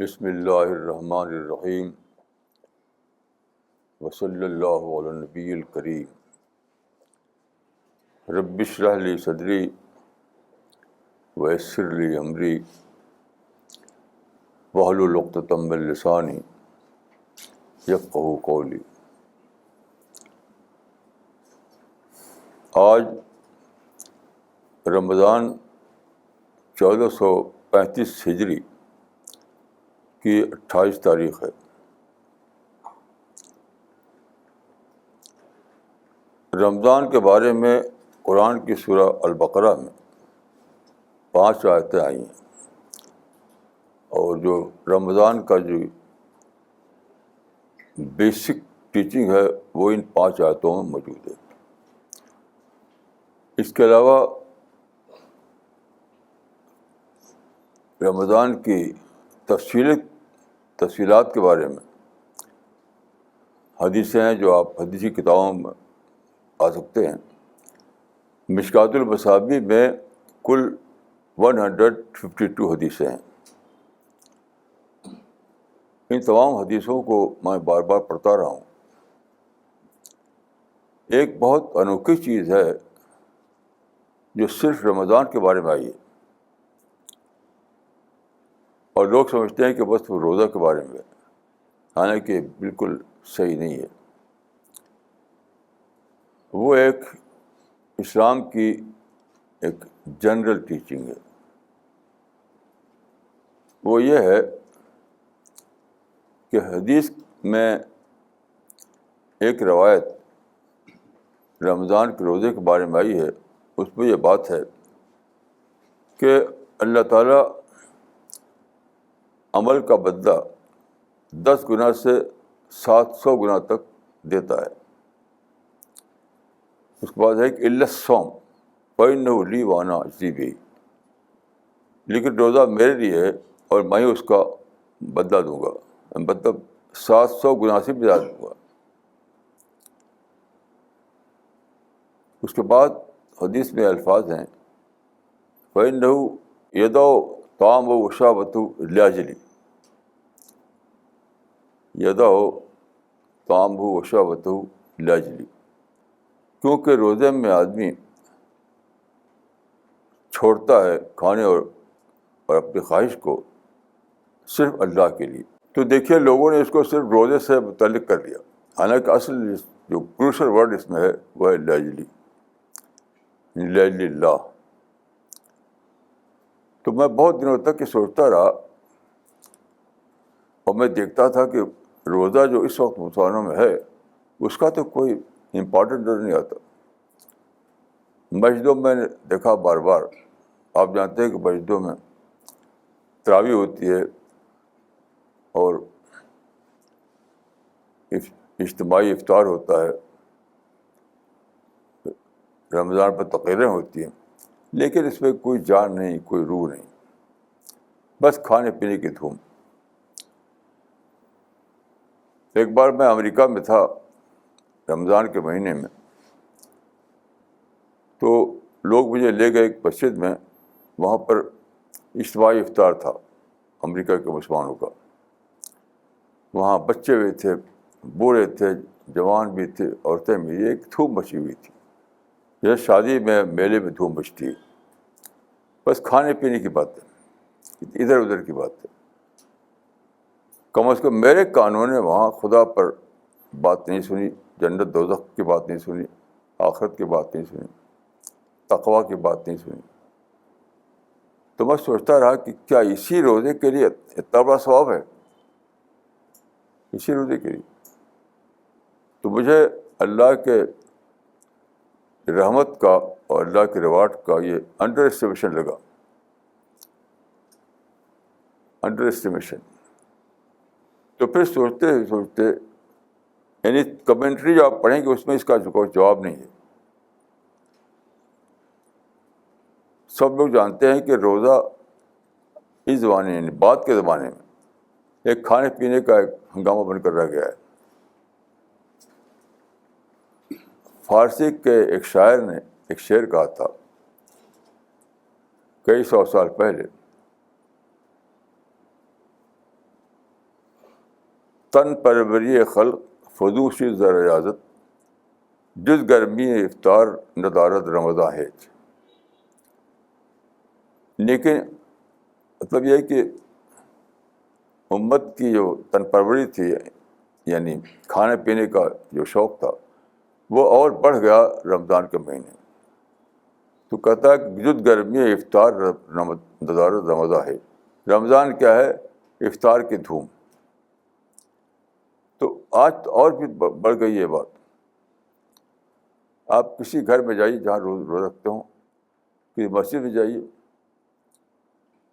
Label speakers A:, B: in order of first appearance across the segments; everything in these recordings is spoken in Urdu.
A: بسم اللہ الرحمن الرحیم وصلی اللہ علی النبی الکریم رب اشرح لی صدری ویسر لی امری واحلل عقدۃ من لسانی یفقہوا قولی۔ آج رمضان 1435 ہجری کی 28 تاریخ ہے۔ رمضان کے بارے میں قرآن کی سورہ البقرہ میں 5 آیتیں آئی ہیں، اور جو رمضان کا جو بیسک ٹیچنگ ہے وہ ان 5 آیتوں میں موجود ہے۔ اس کے علاوہ رمضان کی تفصیلات کے بارے میں حدیثیں ہیں جو آپ حدیثی کتابوں میں پا سکتے ہیں۔ مشکوٰۃ المصابیح میں کل 152 حدیثیں ہیں۔ ان تمام حدیثوں کو میں بار بار پڑھتا رہا ہوں۔ ایک بہت انوکھی چیز ہے جو صرف رمضان کے بارے میں آئی ہے، اور لوگ سمجھتے ہیں کہ بس وہ روزہ کے بارے میں، حالانکہ بالکل صحیح نہیں ہے۔ وہ ایک اسلام کی ایک جنرل ٹیچنگ ہے۔ وہ یہ ہے کہ حدیث میں ایک روایت رمضان کے روزے کے بارے میں آئی ہے، اس میں یہ بات ہے کہ اللہ تعالیٰ عمل کا بدلہ 10 گنا سے 700 گنا تک دیتا ہے۔ اس کے بعد ہے کہ الا الصوم فإنہ لی وأنا أجزی بہ، لیکن روزہ میرے لیے ہے اور میں اس کا بدلہ دوں گا، مطلب 700 گنا سے بھی زیادہ دوں گا۔ اس کے بعد حدیث میں الفاظ ہیں فإنہ یدع طعامہ وشرابہ لأجلی، یدع طعامہ وشرابہ لأجلی، کیونکہ روزے میں آدمی چھوڑتا ہے کھانے اور اپنی خواہش کو صرف اللہ کے لیے۔ تو دیکھیے لوگوں نے اس کو صرف روزے سے متعلق کر لیا، حالانکہ اصل جو کروشل ورڈ اس میں ہے وہ ہے لأجلی، لأجل اللہ۔ تو میں بہت دنوں تک یہ سوچتا رہا، اور میں دیکھتا تھا کہ روزہ جو اس وقت مسلمانوں میں ہے اس کا تو کوئی امپورٹنٹ نظر نہیں آتا۔ مسجدوں میں نے دیکھا بار بار، آپ جانتے ہیں کہ مسجدوں میں تراویح ہوتی ہے اور اجتماعی افطار ہوتا ہے، رمضان پر تقریریں ہوتی ہیں، لیکن اس میں کوئی جان نہیں، کوئی روح نہیں، بس کھانے پینے کی دھوم۔ ایک بار میں امریکہ میں تھا رمضان کے مہینے میں، تو لوگ مجھے لے گئے ایک مسجد میں، وہاں پر اجتماعی افطار تھا امریکہ کے مسلمانوں کا۔ وہاں بچے بھی تھے، بوڑھے تھے، جوان بھی تھے، عورتیں بھی، ایک دھوم مچی ہوئی تھی جیسے شادی میں میلے میں دھوم مچتی ہے۔ بس کھانے پینے کی باتیں، ادھر ادھر کی باتیں۔ کم از کم میرے کانوں نے وہاں خدا پر بات نہیں سنی، جنت دوزخ کی بات نہیں سنی، آخرت کی بات نہیں سنی، تقویٰ کی بات نہیں سنی۔ تو میں سوچتا رہا کہ کیا اسی روزے کے لیے اتنا بڑا ثواب ہے؟ اسی روزے کے لیے تو مجھے اللہ کے رحمت کا اور اللہ کے ریوارڈ کا یہ انڈر اسٹیمیشن لگا، انڈر اسٹیمیشن۔ تو پھر سوچتے یعنی کمنٹری جو آپ پڑھیں گے اس میں اس کا کوئی جواب نہیں ہے۔ سب لوگ جانتے ہیں کہ روزہ اس زمانے یعنی بعد کے زمانے میں ایک کھانے پینے کا ایک ہنگامہ بن کر رہ گیا ہے۔ فارسی کے ایک شاعر نے ایک شعر کہا تھا کئی 100 سال پہلے تن پروری خلق فدوشی زر اجازت جز گرمی افطار ندارت رمضان ہے. لیکن مطلب یہ ہے کہ امت کی جو تن پروری تھی، یعنی کھانے پینے کا جو شوق تھا، وہ اور بڑھ گیا رمضان کے مہینے. تو کہتا ہے کہ جد گرمی افطار ندارت رمضان ہے. رمضان کیا ہے؟ افطار کی دھوم. تو آج تو اور بھی بڑھ گئی یہ بات. آپ کسی گھر میں جائیے جہاں روزہ رکھتے ہوں، کسی مسجد میں جائیے،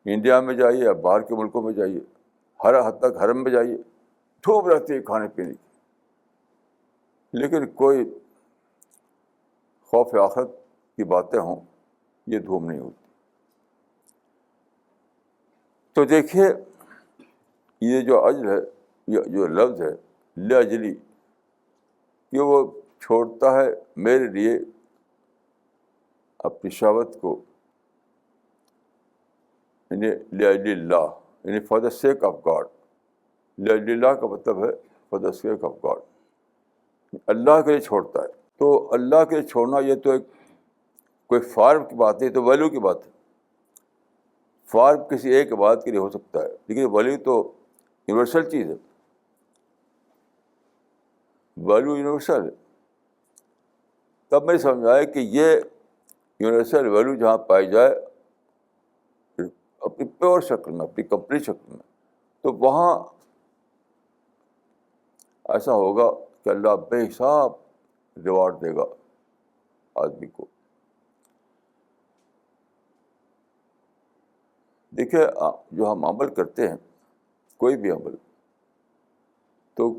A: انڈیا میں جائیے یا باہر کے ملکوں میں جائیے، ہر حد تک حرم میں جائیے، دھوم رہتی ہے کھانے پینے کی. لیکن کوئی خوف آخرت کی باتیں ہوں، یہ دھوم نہیں ہوتی. تو دیکھیے یہ جو اجر ہے، یہ جو لفظ ہے لاجلی، کہ وہ چھوڑتا ہے میرے لیے اپنی شہوت کو، یعنی لاجل اللہ، یعنی for the sake of God. لاجل اللہ کا مطلب ہے for the sake of God, اللہ کے لیے چھوڑتا ہے. تو اللہ کے لیے چھوڑنا یہ تو ایک کوئی فارم کی بات نہیں، تو ویلیو کی بات ہے. فارم کسی ایک بات کے لیے ہو سکتا ہے، لیکن ویلیو تو یونیورسل چیز ہے. ویلیو یونیورسل ہے. تب میں سمجھ آیا کہ یہ یونیورسل ویلیو جہاں پائی جائے اپنی پیور شکل میں، اپنی کمپلیٹ شکل میں، تو وہاں ایسا ہوگا کہ اللہ بے حساب ریوارڈ دے گا آدمی کو. دیکھیے جو ہم عمل کرتے ہیں، کوئی بھی عمل، تو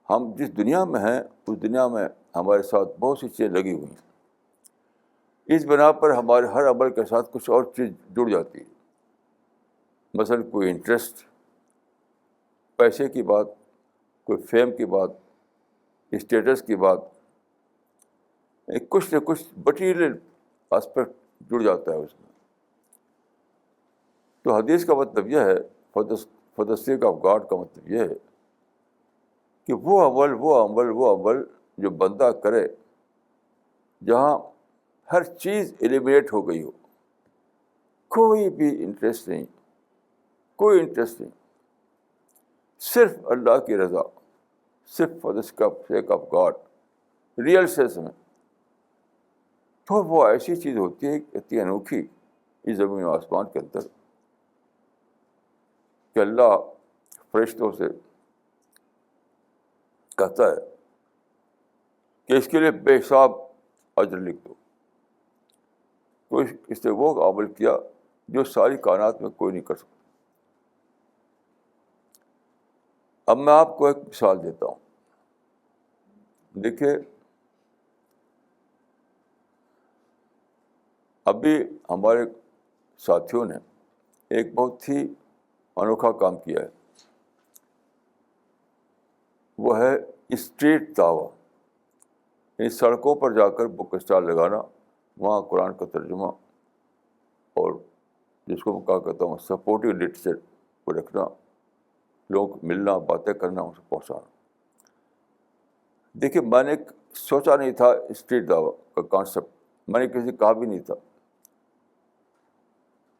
A: ہم جس دنیا میں ہیں اس دنیا میں ہمارے ساتھ بہت سی چیزیں لگی ہوئی ہیں. اس بنا پر ہمارے ہر عمل کے ساتھ کچھ اور چیز جڑ جاتی ہے. مثلاً کوئی انٹرسٹ، پیسے کی بات، کوئی فیم کی بات، اسٹیٹس کی بات، کچھ نہ کچھ مٹیریل اسپیکٹ جڑ جاتا ہے اس میں. تو حدیث کا مطلب یہ ہے، for the sake of God کا مطلب یہ ہے کہ وہ عمل جو بندہ کرے جہاں ہر چیز ایلیمینیٹ ہو گئی ہو، کوئی بھی انٹرسٹ نہیں، کوئی انٹرسٹ نہیں، صرف اللہ کی رضا، صرف for the sake of God, real sense میں. تو وہ ایسی چیز ہوتی ہے اتنی انوکھی اس زمین و آسمان کے اندر کہ اللہ فرشتوں سے کہتا ہے کہ اس کے لیے بے حساب اجر لکھ دو. تو اس نے وہ عمل کیا جو ساری کائنات میں کوئی نہیں کر سکتا. اب میں آپ کو ایک مثال دیتا ہوں. دیکھیے ابھی ہمارے ساتھیوں نے ایک بہت ہی انوکھا کام کیا ہے، وہ ہے اسٹریٹ دعویٰ. ان سڑکوں پر جا کر بک اسٹال لگانا، وہاں قرآن کا ترجمہ اور جس کو میں کہا کرتا ہوں سپورٹیو لٹریچر کو رکھنا، لوگ ملنا، باتیں کرنا، ان سے پہنچانا. دیکھیے میں نے سوچا نہیں تھا اسٹریٹ دعویٰ کا کانسیپٹ، میں نے کسی کہا بھی نہیں تھا.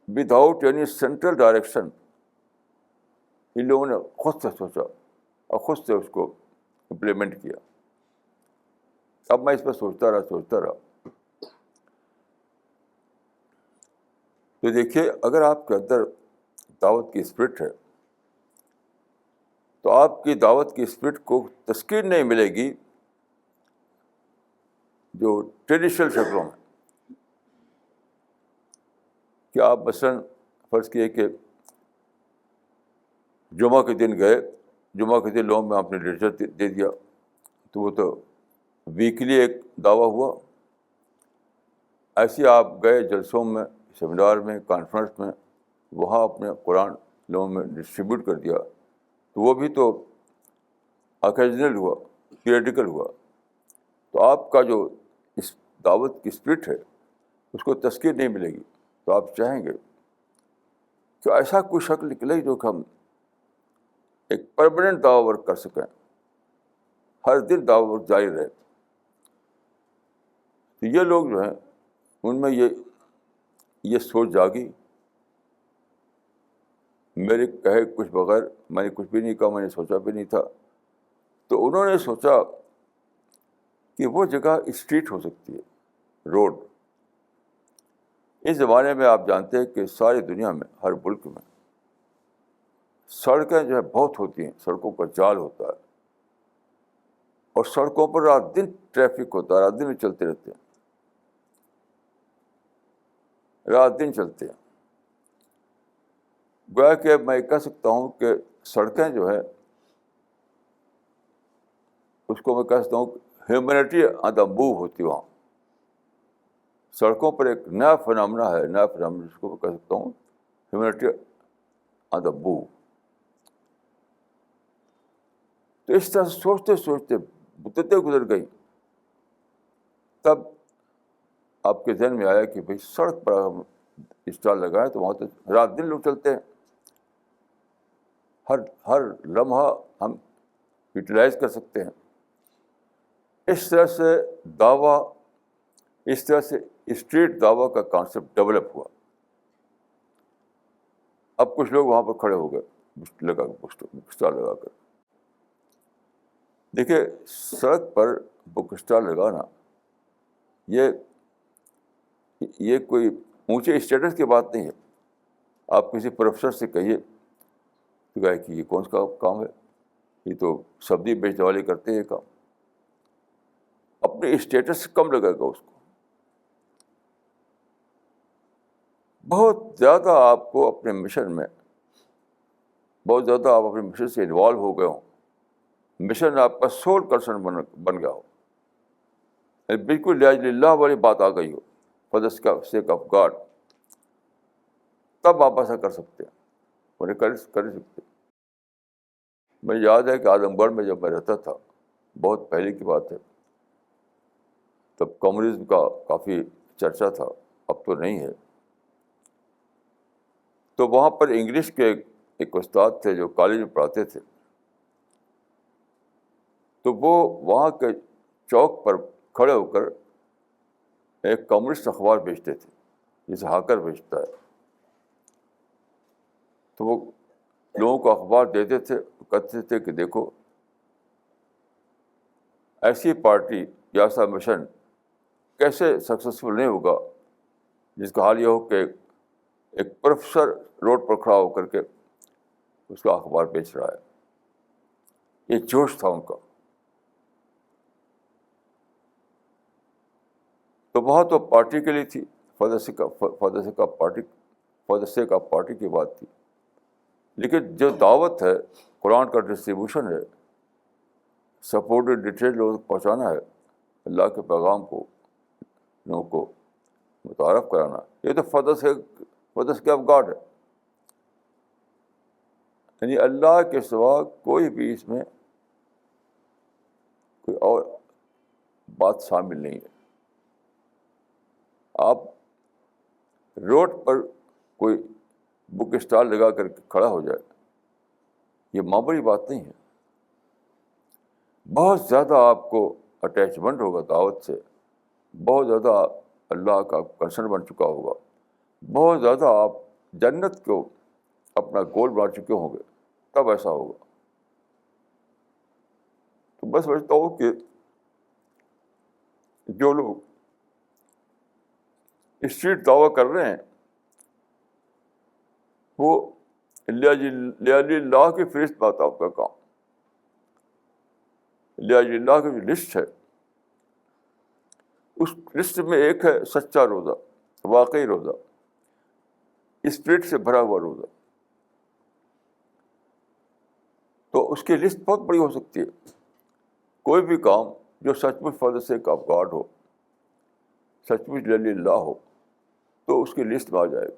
A: وداؤٹ اینی سینٹرل ڈائریکشن ان لوگوں نے خود سے سوچا اور خود سے اس کو امپلیمنٹ کیا. اب میں اس پہ سوچتا رہا. تو دیکھیے اگر آپ کے اندر دعوت کی اسپرٹ ہے تو آپ کی دعوت کی اسپرٹ کو تسکین نہیں ملے گی جو ٹریڈیشنل شکلوں میں، کہ آپ مثلاً فرض کیے کہ جمعہ کے دن گئے، جمعہ کے دن لوگوں میں آپ نے لٹریچر دے دیا، تو وہ تو ویکلی ایک دعویٰ ہوا. ایسے آپ گئے جلسوں میں، سیمینار میں، کانفرنس میں، وہاں اپنے قرآن لوگوں میں ڈسٹریبیوٹ کر دیا، تو وہ بھی تو اوکیجنل ہوا، پیریڈیکل ہوا. تو آپ کا جو اس دعوت کی اسپرٹ ہے اس کو تسکین نہیں ملے گی. تو آپ چاہیں گے کہ ایسا کوئی شکل نکلے جو کہ ہم ایک پرماننٹ دعوی ورک کر سکیں, ہر دن دعوی ورک جاری رہے. تو یہ لوگ جو ہیں ان میں یہ سوچ جاگی, میرے کہے کچھ بغیر میں نے کچھ بھی نہیں کہا, میں نے سوچا بھی نہیں تھا. تو انہوں نے سوچا کہ وہ جگہ اسٹریٹ ہو سکتی ہے, روڈ. اس زمانے میں آپ جانتے ہیں کہ ساری دنیا میں, ہر ملک میں سڑکیں جو ہے بہت ہوتی ہیں, سڑکوں کا جال ہوتا ہے, اور سڑکوں پر رات دن ٹریفک ہوتا ہے, رات دن میں چلتے رہتے ہیں, رات دن چلتے ہیں. گویا کہ میں کہہ سکتا ہوں کہ سڑکیں جو ہے اس کو میں کہہ سکتا ہوں ہیومینٹی آن دا موو ہوتی وہاں. سڑکوں پر ایک نیا فنامنا ہے, نیا فنامنا جس کو میں کہہ سکتا ہوں ہیومینٹی آن دا موو. تو اس طرح سے سوچتے سوچتے مدتیں گزر گئی, تب آپ کے ذہن میں آیا کہ بھائی سڑک پر ہم اسٹال لگائیں تو وہاں تو رات دن لوگ چلتے ہیں, ہر لمحہ ہم یوٹیلائز کر سکتے ہیں. اس طرح سے دعویٰ, اس طرح سے اسٹریٹ دعویٰ کا کانسیپٹ ڈیولپ ہوا. اب کچھ لوگ وہاں پر کھڑے ہو گئے اسٹال لگا کر. دیکھیے, سڑک پر بک اسٹال لگانا یہ کوئی اونچے اسٹیٹس کی بات نہیں ہے. آپ کسی پروفیسر سے کہیے تو کہے کہ یہ کون سا کام ہے, یہ تو سبزی بیچنے والے کرتے ہیں یہ کام. اپنے اسٹیٹس سے کم لگے گا اس کو. بہت زیادہ آپ کو اپنے مشن میں, بہت زیادہ آپ اپنے مشن سے انوالو ہو گئے ہوں, مشن آپ کا سول کنسرن بن گیا ہو, بالکل لاج اللہ والی بات آ گئی ہو, for the sake of God, تب آپ ایسا کر سکتے ہیں, انہیں کر سکتے. مجھے یاد ہے کہ اعظم گڑھ میں جب میں رہتا تھا, بہت پہلے کی بات ہے, تب کمیونزم کا کافی چرچا تھا, اب تو نہیں ہے. تو وہاں پر انگلش کے ایک استاد تھے جو کالج میں پڑھاتے تھے. تو وہ وہاں کے چوک پر کھڑے ہو کر ایک کمیونسٹ اخبار بیچتے تھے, جسے ہاکر بیچتا ہے. تو وہ لوگوں کو اخبار دیتے تھے, کہتے تھے کہ دیکھو ایسی پارٹی یا ایسا مشن کیسے سکسیسفل نہیں ہوگا جس کا حال یہ ہو کہ ایک پروفیسر روڈ پر کھڑا ہو کر کے اس کا اخبار بیچ رہا ہے. یہ جوش تھا ان کا. تو وہاں تو پارٹی کے لیے تھی, for the sake of party کی بات تھی. لیکن جو دعوت ہے, قرآن کا ڈسٹریبیوشن ہے, سپورٹڈ ڈیٹیل لوگوں کو پہنچانا ہے, اللہ کے پیغام کو لوگوں کو متعارف کرانا, یہ تو for the sake of God ہے. یعنی اللہ کے سوا کوئی بھی اس میں کوئی اور بات شامل نہیں ہے. آپ روڈ پر کوئی بک اسٹال لگا کر کے کھڑا ہو جائے, یہ معمولی بات نہیں ہے. بہت زیادہ آپ کو اٹیچمنٹ ہوگا دعوت سے, بہت زیادہ اللہ کا کنسرن بن چکا ہوگا, بہت زیادہ آپ جنت کو اپنا گول بنا چکے ہوں گے, تب ایسا ہوگا. تو میں سمجھتا ہوں کہ جو لوگ اسٹریٹ دعویٰ کر رہے ہیں وہ اللہ کی فہرست بات ہے. آپ کا کام اللہ کی جو لسٹ ہے, اس لسٹ میں ایک ہے سچا روزہ, واقعی روزہ, اسپرٹ سے بھرا ہوا روزہ. تو اس کی لسٹ بہت بڑی ہو سکتی ہے. کوئی بھی کام جو سچ مچ for the sake of God ہو, سچ مچ اللہ ہو, تو اس کی لسٹ میں آ جائے گا.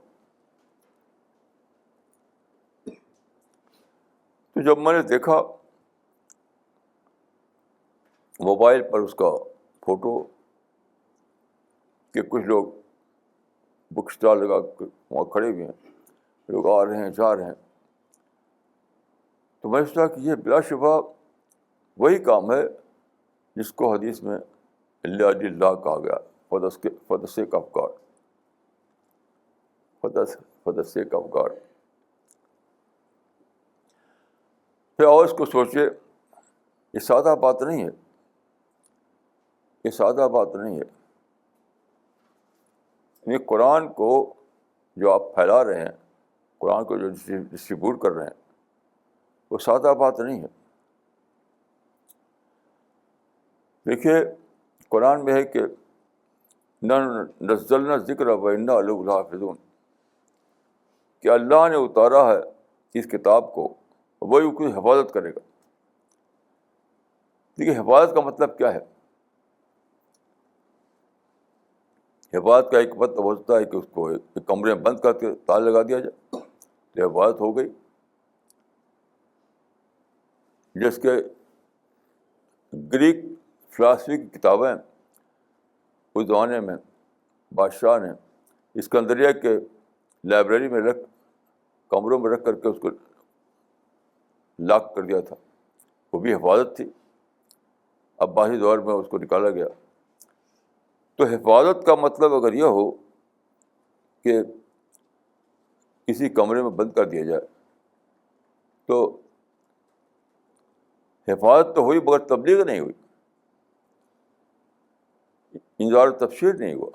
A: تو جب میں نے دیکھا موبائل پر اس کا فوٹو کہ کچھ لوگ بک اسٹال لگا کے وہاں کھڑے ہوئے ہیں, لوگ آ رہے ہیں جا رہے ہیں, تو میں سوچا کہ یہ بلا شبہ وہی کام ہے جس کو حدیث میں اللہ کہا گیا، for the sake of God، for the sake of God۔ پھر اور اس کو سوچے، یہ سادہ بات نہیں ہے، یہ سادہ بات نہیں ہے۔ یعنی قرآن کو جو آپ پھیلا رہے ہیں، قرآن کو جو ڈسٹریبیوٹ کر رہے ہیں، وہ سادہ بات نہیں ہے۔ دیکھیے قرآن میں ہے کہ نزلنا ذکر و انا لہ لحافظون، کہ اللہ نے اتارا ہے اس کتاب کو، وہی اس کی حفاظت کرے گا۔ دیکھیے حفاظت کا مطلب کیا ہے؟ حفاظت کا ایک مطلب ہوتا ہے کہ اس کو ایک کمرے میں بند کر کے تالا لگا دیا جائے تو حفاظت ہو گئی۔ جس کے گریک فلاسفی کی کتابیں اس زمانے میں بادشاہ نے اسکندریہ کے لائبریری میں کمروں میں رکھ کر کے اس کو لاک کر دیا تھا، وہ بھی حفاظت تھی۔ عباسی دور میں اس کو نکالا گیا۔ تو حفاظت کا مطلب اگر یہ ہو کہ کسی کمرے میں بند کر دیا جائے تو حفاظت تو ہوئی مگر تبلیغ نہیں ہوئی، انذار و تبشیر نہیں ہوا۔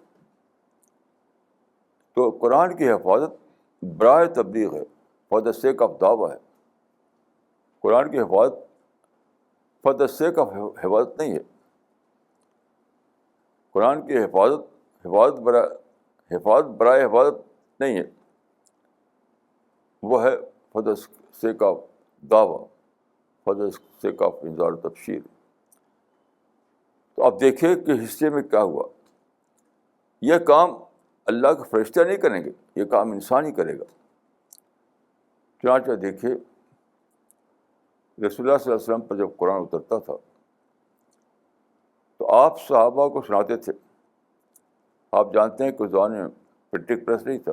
A: تو قرآن کی حفاظت برائے تبلیغ ہے، فار دا سیک آف دعویٰ ہے۔ قرآن کی حفاظت فار دا سیک آف حفاظت نہیں ہے۔ قرآن کی حفاظت برائے حفاظت نہیں ہے، وہ ہے فار دا سیک آف دعویٰ، فار دا سیک آف انذار و تبشیر۔ تو آپ دیکھیں کہ ہسٹری میں کیا ہوا۔ یہ کام اللہ کے فرشتے نہیں کریں گے، یہ کام انسان ہی کرے گا۔ چنانچہ دیکھیے رسول اللہ صلی اللہ علیہ وسلم پر جب قرآن اترتا تھا تو آپ صحابہ کو سناتے تھے۔ آپ جانتے ہیں کہ اس زمانے میں پرنٹنگ پریس نہیں تھا،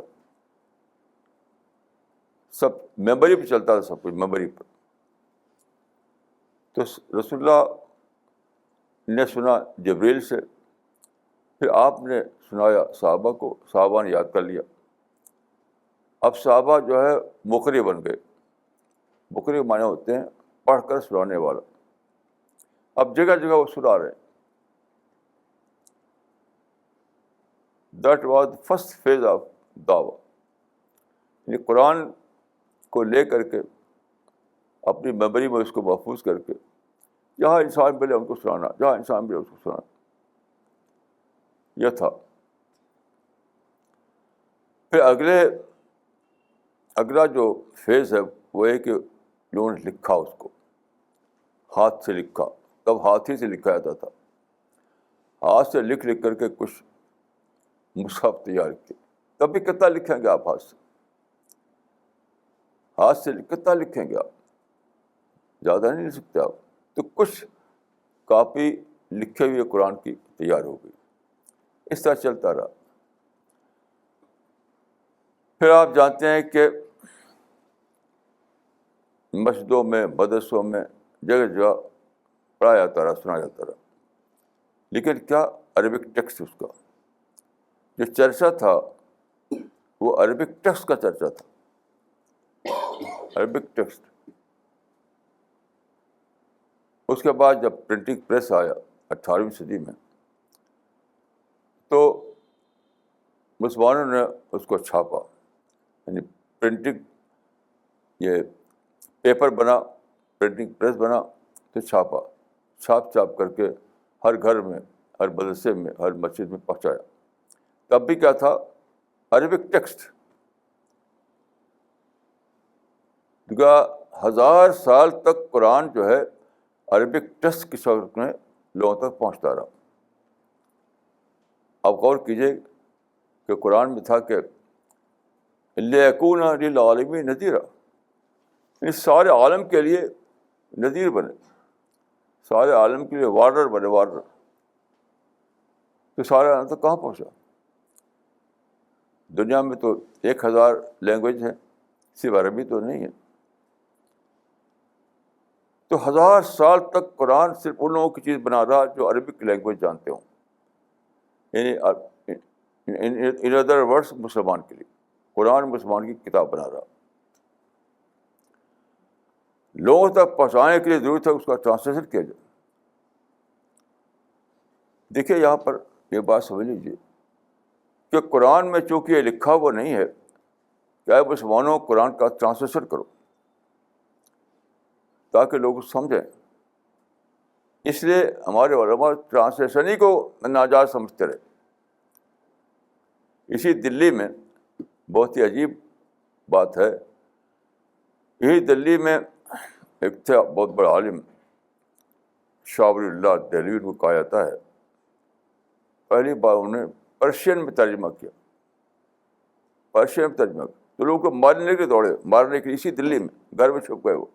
A: سب میموری پہ چلتا تھا، سب کچھ میموری پر۔ تو رسول اللہ نے سنا جبریل سے، پھر آپ نے سنایا صحابہ کو، صحابہ نے یاد کر لیا۔ اب صحابہ جو ہے مقری بن گئے۔ مقری معنی ہوتے ہیں پڑھ کر سنانے والا۔ اب جگہ جگہ وہ سنا رہے ہیں۔ That was first phase of دعویٰ، یعنی قرآن کو لے کر کے اپنی میموری میں اس کو محفوظ کر کے جہاں انسان ملے ان کو سنانا، جہاں انسان ملے اس کو سنانا، یہ تھا۔ پھر اگلا جو فیز ہے وہ ہے کہ لوگوں نے لکھا، اس کو ہاتھ سے لکھا۔ تب ہاتھ ہی سے لکھا جاتا تھا، ہاتھ سے لکھ کر کے کچھ مصحف تیار کیے۔ تب بھی کتنا لکھیں گے آپ؟ ہاتھ سے کتنا لکھیں گے آپ؟ زیادہ نہیں لکھ سکتے آپ۔ تو کچھ کاپی لکھے ہوئے قرآن کی تیار ہو گئی۔ اس طرح چلتا رہا۔ پھر آپ جانتے ہیں کہ مسجدوں میں، مدرسوں میں، جگہ جگہ پڑھا جاتا رہا، سنا جاتا رہا، لیکن کیا عربک ٹیکسٹ، اس کا جو چرچا تھا وہ عربک ٹیکسٹ کا چرچا تھا، عربک ٹیکسٹ۔ اس کے بعد جب پرنٹنگ پریس آیا 18ویں صدی میں، تو مسلمانوں نے اس کو چھاپا، یعنی پرنٹنگ، یہ پیپر بنا، پرنٹنگ پریس بنا، تو چھاپ کر کے ہر گھر میں، ہر مدرسے میں، ہر مسجد میں پہنچایا۔ تب بھی کیا تھا؟ Arabic text. 1000 سال تک قرآن جو ہے عربک ٹیکسٹ کی شکل میں لوگوں تک پہنچتا رہا۔ آپ غور کیجیے کہ قرآن میں تھا کہ لِیَکُونَ لِلْعَالَمِینَ نَذِیرًا، یعنی سارے عالم کے لیے نذیر بنے، سارے عالم کے لیے وارنر بنے، وارنر۔ تو سارے عالم تک کہاں پہنچا؟ دنیا میں تو 1000 لینگویج ہیں، صرف عربی تو نہیں ہے۔ تو 1000 سال تک قرآن صرف ان لوگوں کی چیز بنا رہا جو عربک لینگویج جانتے ہوں، یعنی ان ادر ورڈس مسلمان کے لیے قرآن مسلمان کی کتاب بنا رہا. لوگوں تک پہنچانے کے لیے ضرورت ہے اس کا ٹرانسلیشن کیا جائے. دیکھیے یہاں پر یہ بات سمجھ لیجیے کہ قرآن میں چونکہ یہ لکھا ہوا نہیں ہے کہ اے مسلمانوں قرآن کا ٹرانسلیشن کرو تاکہ لوگ سمجھیں. اس لیے ہمارے علماء ٹرانسلیشن ہی کو ناجائز سمجھتے رہے. اسی دلی میں بہت ہی عجیب بات ہے، یہی دلی میں ایک تھا بہت بڑا عالم شاہ ولی اللہ دہلوی کو کہا جاتا ہے، پہلی بار انہوں نے پرشین میں ترجمہ کیا. پرشین میں ترجمہ کیا تو لوگوں کو مارنے کے دوڑے، مارنے کے اسی دلی میں گھر میں چھپ گئے وہ،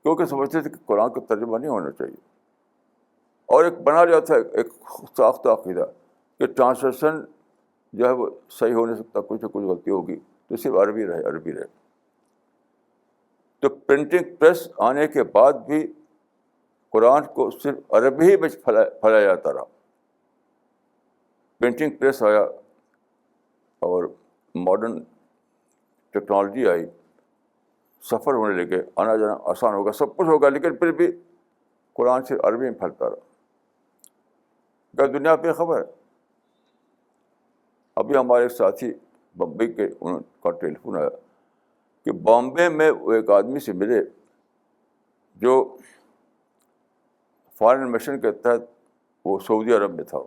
A: کیونکہ سمجھتے تھے کہ قرآن کا ترجمہ نہیں ہونا چاہیے. اور ایک بنا لیا تھا ایک ساختہ عقیدہ کہ ٹرانسلیشن جو ہے وہ صحیح ہو نہیں سکتا، کچھ نہ کچھ غلطی ہوگی تو صرف عربی رہے عربی رہے. تو پرنٹنگ پریس آنے کے بعد بھی قرآن کو صرف عربی ہی میں پھیلایا جاتا رہا. پرنٹنگ پریس آیا اور ماڈرن ٹیکنالوجی آئی، سفر ہونے لگے، آنا جانا آسان ہوگا، سب کچھ ہوگا، لیکن پھر بھی قرآن صرف عربی میں پھیلتا رہا. کیا دنیا پہ خبر ہے؟ ابھی ہمارے ایک ساتھی بمبئی کے، ان کا ٹیلی فون آیا کہ بامبے میں وہ ایک آدمی سے ملے جو فارن مشن کے تحت وہ سعودی عرب میں تھا،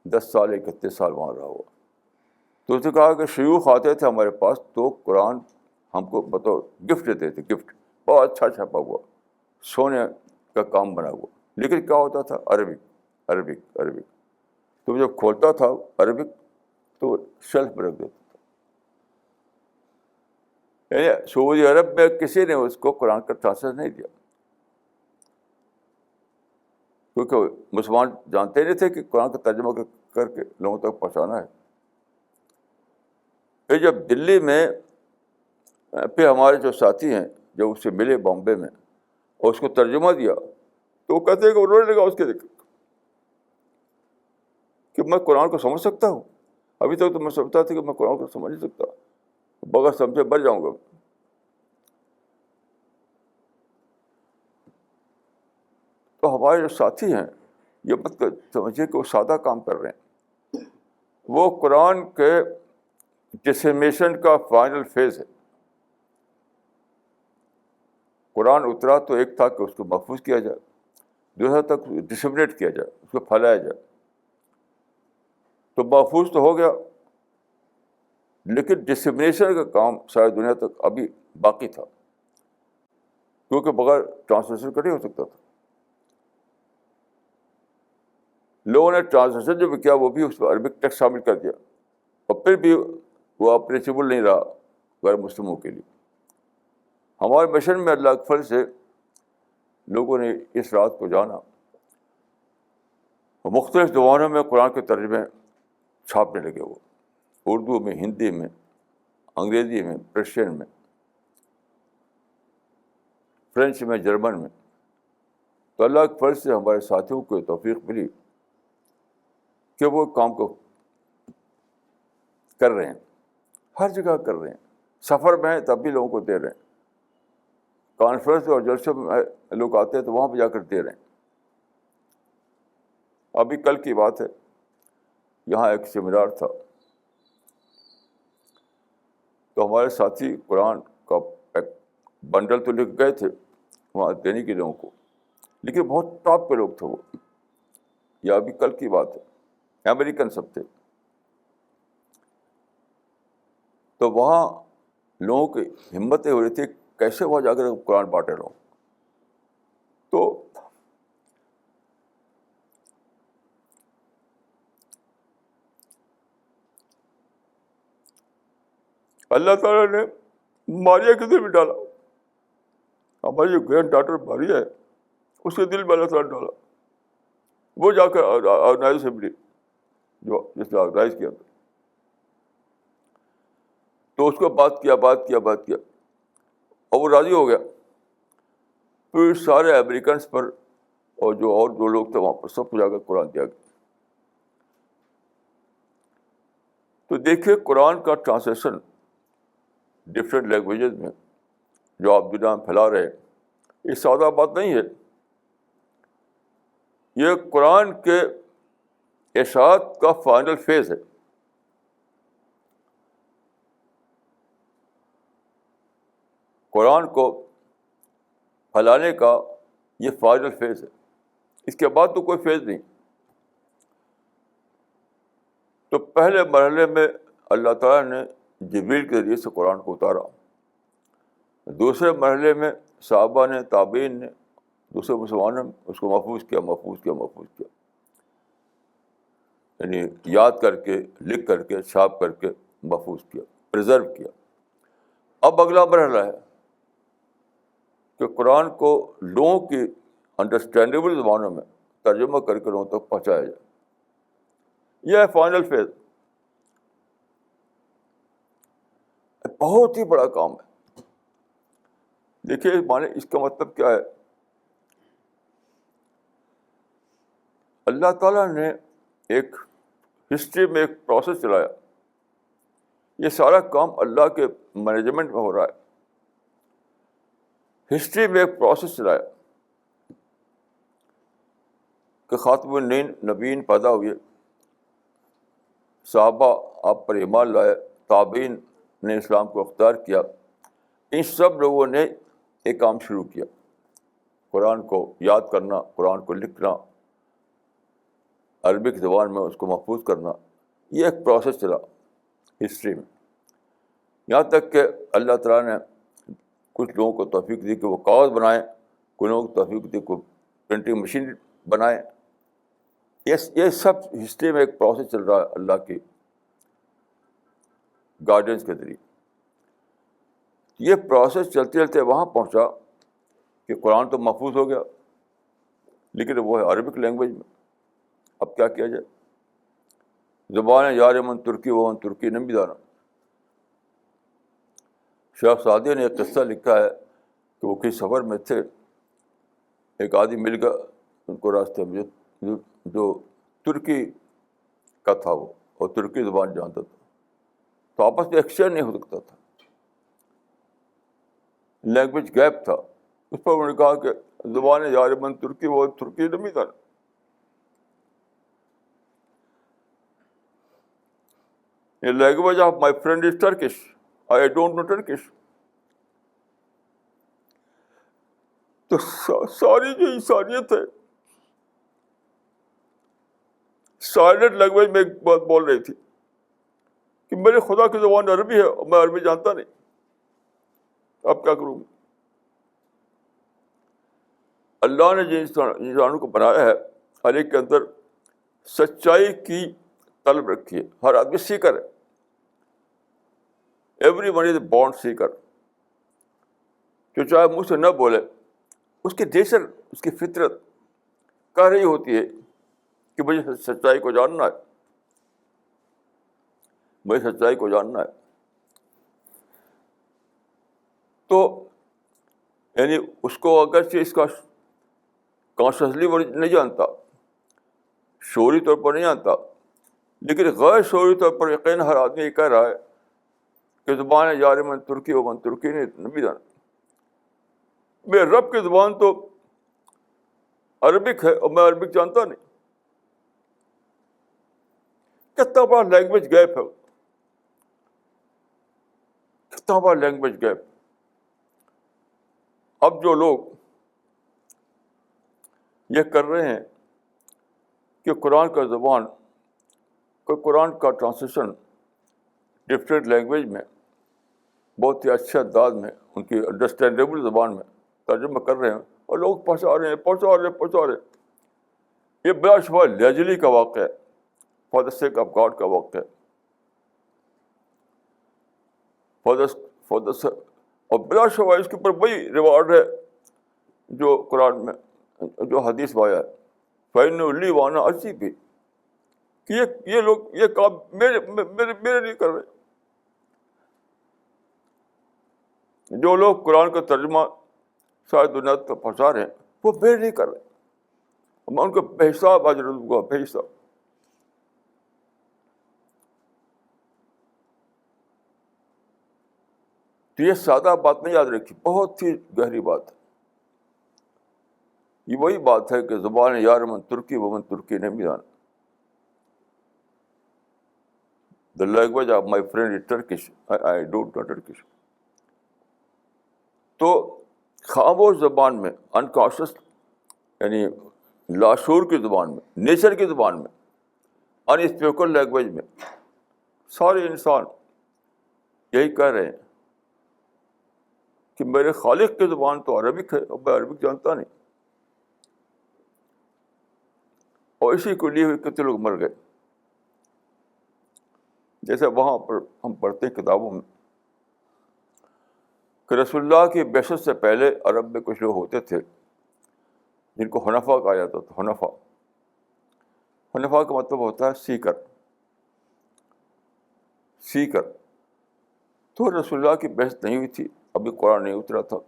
A: 10 سال 31 سال وہاں رہا ہوا. تو اس نے کہا کہ شیوخ آتے تھے ہمارے پاس تو قرآن ہم کو بطور گفٹ دیتے تھے، گفٹ بہت اچھا چھپا ہوا، سونے کا کام بنا ہوا، لیکن کیا ہوتا تھا عربک عربک عربک. تو جب کھولتا تھا عربک تو شیلف میں رکھ دیتا تھا. یعنی سعودی عرب میں کسی نے اس کو قرآن کا ٹرانسلیشن نہیں دیا، کیونکہ مسلمان جانتے نہیں تھے کہ قرآن کا ترجمہ کر کے لوگوں تک پہنچانا ہے. پھر جب دلی میں پھر ہمارے جو ساتھی ہیں جب اس سے ملے بامبے میں اور اس کو ترجمہ دیا تو وہ کہتے ہیں کہ انہوں نے لگا اس کے دیکھ کہ میں قرآن کو سمجھ سکتا ہوں. ابھی تک تو میں سمجھتا تھا کہ میں قرآن کو سمجھ نہیں سکتا، بغیر سمجھے مر جاؤں گا. تو ہمارے جو ساتھی ہیں یہ مت سمجھیے کہ وہ سادہ کام کر رہے ہیں، وہ قرآن کے ڈسیمیشن کا فائنل فیز ہے. قرآن اترا تو ایک تھا کہ اس کو محفوظ کیا جائے، دوسرا تک ڈسیمنیٹ کیا جائے، اس کو پھیلایا جائے. تو محفوظ تو ہو گیا لیکن ڈسیمنیشن کا کام ساری دنیا تک ابھی باقی تھا، کیونکہ بغیر ٹرانسلیشن کا نہیں ہو سکتا تھا. لوگوں نے ٹرانسلیشن جو بھی کیا وہ بھی اس میں عربک ٹیکسٹ شامل کر دیا، اور پھر بھی وہ اپریچیبل نہیں رہا غیر مسلموں کے لیے. ہمارے مشن میں اللہ کے فضل سے لوگوں نے اس رات کو جانا، مختلف زبانوں میں قرآن کے ترجمے چھاپنے لگے، وہ اردو میں، ہندی میں، انگریزی میں، پرشین میں، فرینچ میں، جرمن میں. تو اللہ کے فضل سے ہمارے ساتھیوں کو توفیق ملی کہ وہ کام کو کر رہے ہیں، ہر جگہ کر رہے ہیں. سفر میں ہیں تب بھی لوگوں کو دے رہے ہیں، کانفرنس اور جلسے میں لوگ آتے ہیں تو وہاں پہ جا کر دے رہے ہیں. ابھی کل کی بات ہے، یہاں ایک سیمینار تھا تو ہمارے ساتھی قرآن کا ایک بنڈل تو لے کے گئے تھے وہاں دینے کے لوگوں کو، لیکن بہت ٹاپ کے لوگ تھے وہ. یہ ابھی کل کی بات ہے، امریکن سب تھے. تو وہاں لوگوں کی ہمتیں ہو رہی تھی کیسے وہاں جا کر قرآن بانٹے لوگ. تو اللہ تعالیٰ نے ماریا کے دل میں ڈالا، ہماری جو گرینڈ ڈاٹر ماریا ہے اس کے دل میں اللہ تعالیٰ نے ڈالا. وہ جا کر آرگنائز اسمبلی جو جس نے آرگنائز کیا تھا تو اس کو بات کیا اور وہ راضی ہو گیا. پھر سارے امریکنس پر اور جو لوگ تھے وہاں پر سب کو جا کر قرآن دیا گیا. تو دیکھیے قرآن کا ٹرانسلیشن ڈفرینٹ لینگویجز میں جو آپ دنیا میں پھیلا رہے ہیں, یہ سادہ بات نہیں ہے. یہ قرآن کے اشاعت کا فائنل فیز ہے. قرآن کو پھیلانے کا یہ فائنل فیز ہے. اس کے بعد تو کوئی فیز نہیں. تو پہلے مرحلے میں اللہ تعالیٰ نے جبریل کے ذریعے سے قرآن کو اتارا. دوسرے مرحلے میں صحابہ نے, تابعین نے, دوسرے مسلمانوں نے اس کو محفوظ کیا, یعنی یاد کر کے, لکھ کر کے, چھاپ کر کے محفوظ کیا, پریزرو کیا. اب اگلا مرحلہ ہے کہ قرآن کو لوگوں کی انڈرسٹینڈیبل زبانوں میں ترجمہ کر کے لوگوں تک پہنچایا جائے. یہ ہے فائنل فیز. بہت ہی بڑا کام ہے. دیکھیے اس کا مطلب کیا ہے. اللہ تعالیٰ نے ایک ہسٹری میں ایک پروسیس چلایا. یہ سارا کام اللہ کے مینجمنٹ میں ہو رہا ہے. ہسٹری میں ایک پروسیس چلایا کہ خاتم النبیین پیدا ہوئے, صحابہ آپ پر ایمان لائے, تابعین نے اسلام کو اختیار کیا. ان سب لوگوں نے ایک کام شروع کیا, قرآن کو یاد کرنا, قرآن کو لکھنا, عربک زبان میں اس کو محفوظ کرنا. یہ ایک پروسیس چلا ہسٹری میں, یہاں تک کہ اللہ تعالیٰ نے کچھ لوگوں کو توفیق دی کہ وہ کاغذ بنائیں, کچھ لوگوں کو توفیق دی کہ پرنٹنگ مشین بنائیں. یہ سب ہسٹری میں ایک پروسیس چل رہا ہے اللہ کی گائیڈنس کے ذریعے. یہ پروسیس چلتے چلتے وہاں پہنچا کہ قرآن تو محفوظ ہو گیا, لیکن وہ ہے عربک لینگویج میں. اب کیا کیا جائے؟ زبان یار من ترکی وہ من ترکی نمی دانا. شیخ سعدی نے ایک قصہ لکھا ہے کہ وہ کسی سفر میں تھے, ایک آدمی مل گیا ان کو راستے میں جو ترکی کا تھا, وہ اور ترکی زبان جانتا تھا, تو آپس میں ایکسچینج نہیں ہو سکتا تھا, لینگویج گیپ تھا. اس پر انہوں نے کہا کہ زبان یار من ترکی وہ ترکی نمی دانا. The language of my friend is Turkish. I don't know Turkish. تو ساری جو انسانیت ہے سائلنٹ لینگویج میں ایک بات بول رہی تھی کہ میرے خدا کی زبان عربی ہے اور میں عربی جانتا نہیں, اب کیا کروں؟ اللہ نے جن انسانوں کو بنایا ہے ہر ایک کے اندر سچائی کی طلب رکھی ہے. ہر آدمی سیکر ہے. Everyone is a born seeker. جو چاہے منہ سے نہ بولے, اس کے نیچر, اس کی فطرت کہہ رہی ہوتی ہے کہ مجھے سچائی کو جاننا ہے, مجھے سچائی کو جاننا ہے. تو یعنی اس کو اگرچہ اس کا کانشیسلی وہ نہیں جانتا, شعوری طور پر نہیں جانتا, لیکن غیر شعوری طور پر یقین ہر آدمی یہ کہہ رہا ہے کہ زبان یار من ترکی و من ترکی نہیں جانا. میرے رب کی زبان تو عربک ہے اور میں عربک جانتا نہیں. کتنا بڑا لینگویج گیپ ہے, کتنا بڑا لینگویج گیپ. اب جو لوگ یہ کر رہے ہیں کہ قرآن کا زبان قرآن کا ٹرانسلیشن ڈفرینٹ لینگویج میں بہت ہی اچھے انداز میں ان کی انڈرسٹینڈیبل زبان میں ترجمہ کر رہے ہیں اور لوگ پہنچا رہے ہیں. یہ بلا شبہ لیجلی کا واقعہ ہے, for the sake of God کا واقعہ ہے, اور بلا شبہ اس کے اوپر وہی ریوارڈ ہے جو قرآن میں, جو حدیث میں آیا ہے, فَإِنَّهُ لِي وَأَنَا أَجْزِي بِهِ, کہ یہ لوگ یہ کام میرے نہیں کر رہے. جو لوگ قرآن کا ترجمہ ساری دنیا تک پہنچا رہے ہیں وہ بے نہیں کر رہے، میں ان کو بے حساب اجر دوں گا، بے حساب. تو یہ سادہ بات نہیں یاد رکھی، بہت ہی گہری بات ہے. یہ وہی بات ہے کہ زبان یار من ترکی ومن ترکی نے بھی جانا. The language of my friend is Turkish. I don't know Turkish. تو خاموش زبان میں، انکانشیس یعنی لاشعور کی زبان میں، نیچر کی زبان میں، ان اسپوکن لینگویج میں سارے انسان یہی کہہ رہے ہیں کہ میرے خالق کی زبان تو عربک ہے اور میں عربک جانتا نہیں. اور اسی کو لیے ہوئے کتنے لوگ مر گئے. جیسے وہاں پر ہم پڑھتے ہیں کتابوں میں کہ رسول اللہ کی بعثت سے پہلے عرب میں کچھ لوگ ہوتے تھے جن کو حنفا کہا جاتا تھا. حنفا کا مطلب ہوتا ہے سیکر. تو رسول اللہ کی بعثت نہیں ہوئی تھی، ابھی قرآن نہیں اترا تھا،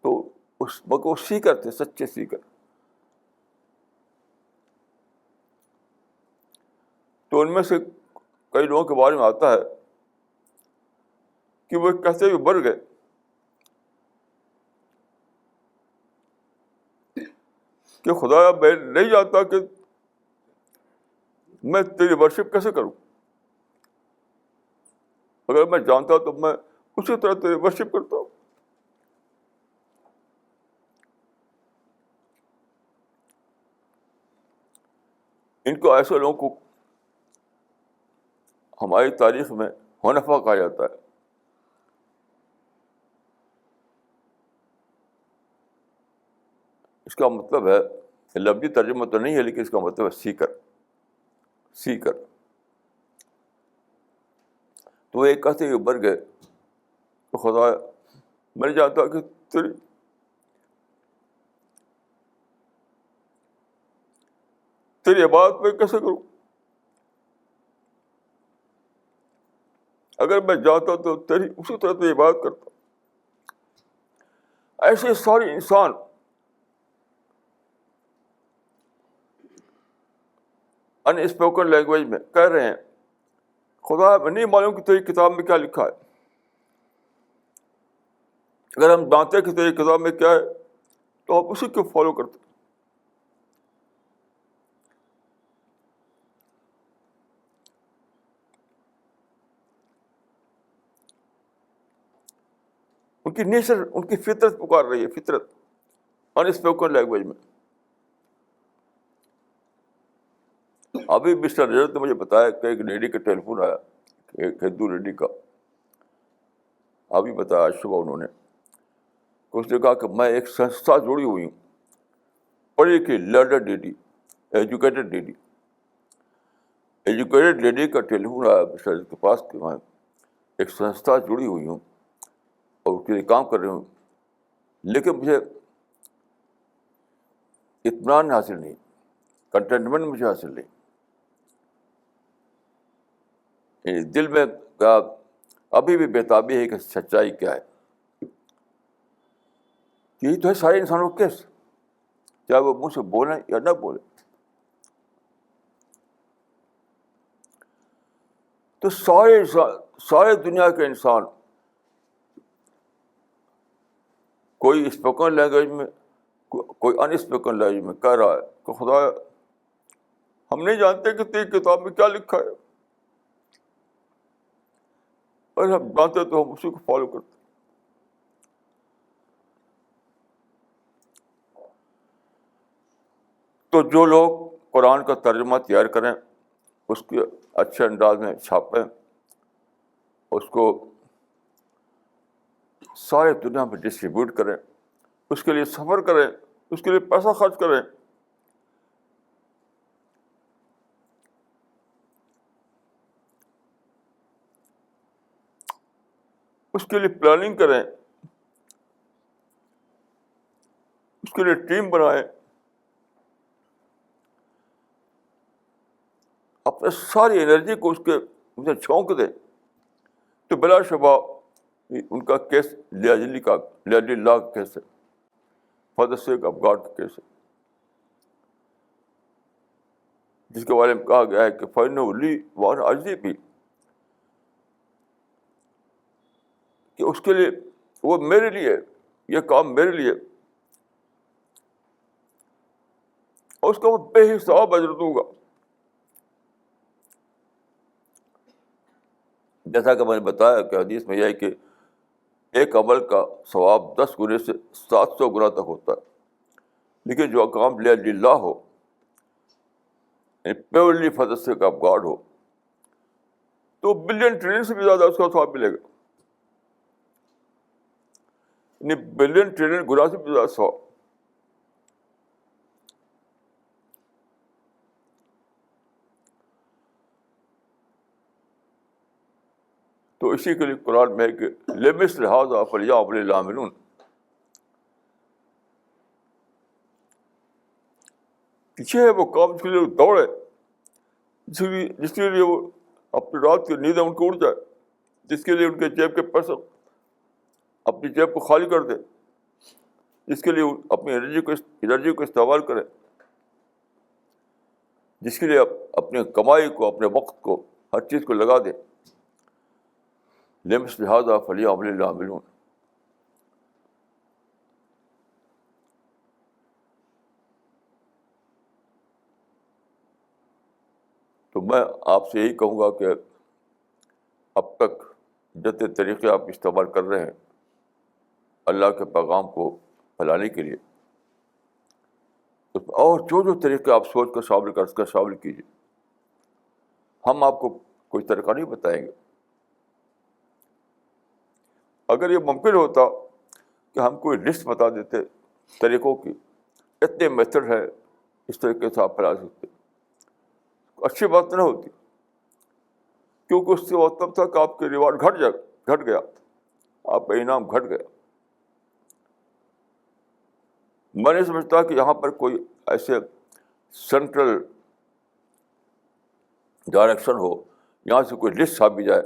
A: تو اس وقت وہ سیکر تھے، سچے سیکر. تو ان میں سے کئی لوگوں کے بارے میں آتا ہے کہ وہ کیسے بھی مر گئے کہ خدایا میں نہیں جانتا کہ میں تیری ورشپ کیسے کروں. اگر میں جانتا تو میں اسی طرح تیری ورشپ کرتا ہوں. ان کو ایسے لوگوں کو ہماری تاریخ میں حنفا کہا جاتا ہے. اس کا مطلب ہے، لفظی ترجمہ تو نہیں ہے لیکن اس کا مطلب ہے سیکر. تو وہ ایک کہتے ہوئے مر گئے تو خدا میں جانتا کہ تیری عبادت میں کیسے کروں. اگر میں جانتا تو تیری اسی طرح تیری عبادت کرتا. ایسے سارے انسان ان اسپوکن لینگویج میں کہہ رہے ہیں خدا میں نہیں معلوم کہ تیری کتاب میں کیا لکھا ہے. اگر ہم جانتے ہیں کہ تیری کتاب میں کیا ہے تو ہم اسی کو فالو کرتے. ان کی نیچر، ان کی فطرت پکار رہی ہے، فطرت ان اسپوکن لینگویج میں. ابھی مسٹر رجت نے مجھے بتایا کہ ایک لیڈی کا ٹیلیفون آیا، ایک ہندو لیڈی کا. ابھی بتایا آج صبح انہوں نے، اس نے کہا کہ میں ایک سنستھا جڑی ہوئی ہوں، پڑھی لکھی لرنڈ لیڈی، ایجوکیٹڈ لیڈی کا ٹیلیفون آیا مسٹر رجت کے پاس کہ میں ایک سنستھا جڑی ہوئی ہوں اور اس کے لیے کام کر رہی ہوں، لیکن مجھے اطمینان حاصل نہیں، کنٹینٹمنٹ مجھے حاصل نہیں. دل میں ابھی بھی بےتابی ہے کہ سچائی کیا ہے. یہی تو ہے سارے انسانوں کے کیس، چاہے وہ منہ سے بولیں یا نہ بولیں. تو سارے دنیا کے انسان کوئی اسپوکن لینگویج میں، کوئی ان اسپوکن لینگویج میں کہہ رہا ہے کہ خدا ہم نہیں جانتے کہ تیری کتاب میں کیا لکھا ہے، اور ہم جانتے تو ہم اسی کو فالو کرتے. تو جو لوگ قرآن کا ترجمہ تیار کریں، اس کے اچھے انداز میں چھاپیں، اس کو سارے دنیا میں ڈسٹریبیوٹ کریں، اس کے لیے سفر کریں، اس کے لیے پیسہ خرچ کریں، اس کے لیے پلاننگ کریں، اس کے لیے ٹیم بنائیں، اپنے ساری انرجی کو اس کے جھونک دیں، تو بلا شبہ ان کا کیس لاجلی اللہ کا کیس ہے، for the sake of God کا کیس ہے، جس کے بارے میں کہا گیا ہے کہ فَإِنَّهُ لِي وَأَنَا أَجْزِي بِهِ، کہ اس کے لیے وہ میرے لیے، یہ کام میرے لیے، اور اس کا میں بے حساب اجر دوں گا. جیسا کہ میں نے بتایا کہ حدیث میں یہ ہے کہ ایک عمل کا ثواب 10 گنے سے 700 گنا تک ہوتا ہے، لیکن جو کام للہ ہو، purely for the sake of God ہو، تو بلین ٹریلین سے بھی زیادہ اس کا ثواب ملے گا، یعنی بلین ٹریلین گنا سے بھی زیادہ ثواب. تو اسی کے لیے قرآن میں ہے کہ لمثل ھذا فلیعمل العاملون، پیچھے ہے وہ کام جس کے لیے وہ دوڑے، جس کے لیے وہ اپنی رات کی نیندیں ان کو اڑ جائے، جس کے لیے ان کے جیب کے پیسے اپنی جیب کو خالی کر دے، جس کے لیے اپنی انرجی کو استعمال کرے، جس کے لیے اپنے کمائی کو، اپنے وقت کو، ہر چیز کو لگا دے. لمثل ھذا فلیعمل العاملون. تو میں آپ سے یہی کہوں گا کہ اب تک جتنے طریقے آپ استعمال کر رہے ہیں اللہ کے پیغام کو پھیلانے کے لیے، اور جو طریقے آپ سوچ کر شامل کیجیے. ہم آپ کو کوئی طریقہ نہیں بتائیں گے. اگر یہ ممکن ہوتا کہ ہم کوئی لسٹ بتا دیتے طریقوں کی، اتنے میتھڈ ہے اس طریقے سے آپ پھیلا سکتے، اچھی بات نہ ہوتی، کیونکہ اس سے مطلب تھا کہ آپ کے ریوارڈ گھٹ گیا، آپ کا انعام گھٹ گیا. میں نہیں سمجھتا کہ یہاں پر کوئی ایسے سینٹرل ڈائریکشن ہو، یہاں سے کوئی لسٹ چھاپی جائے،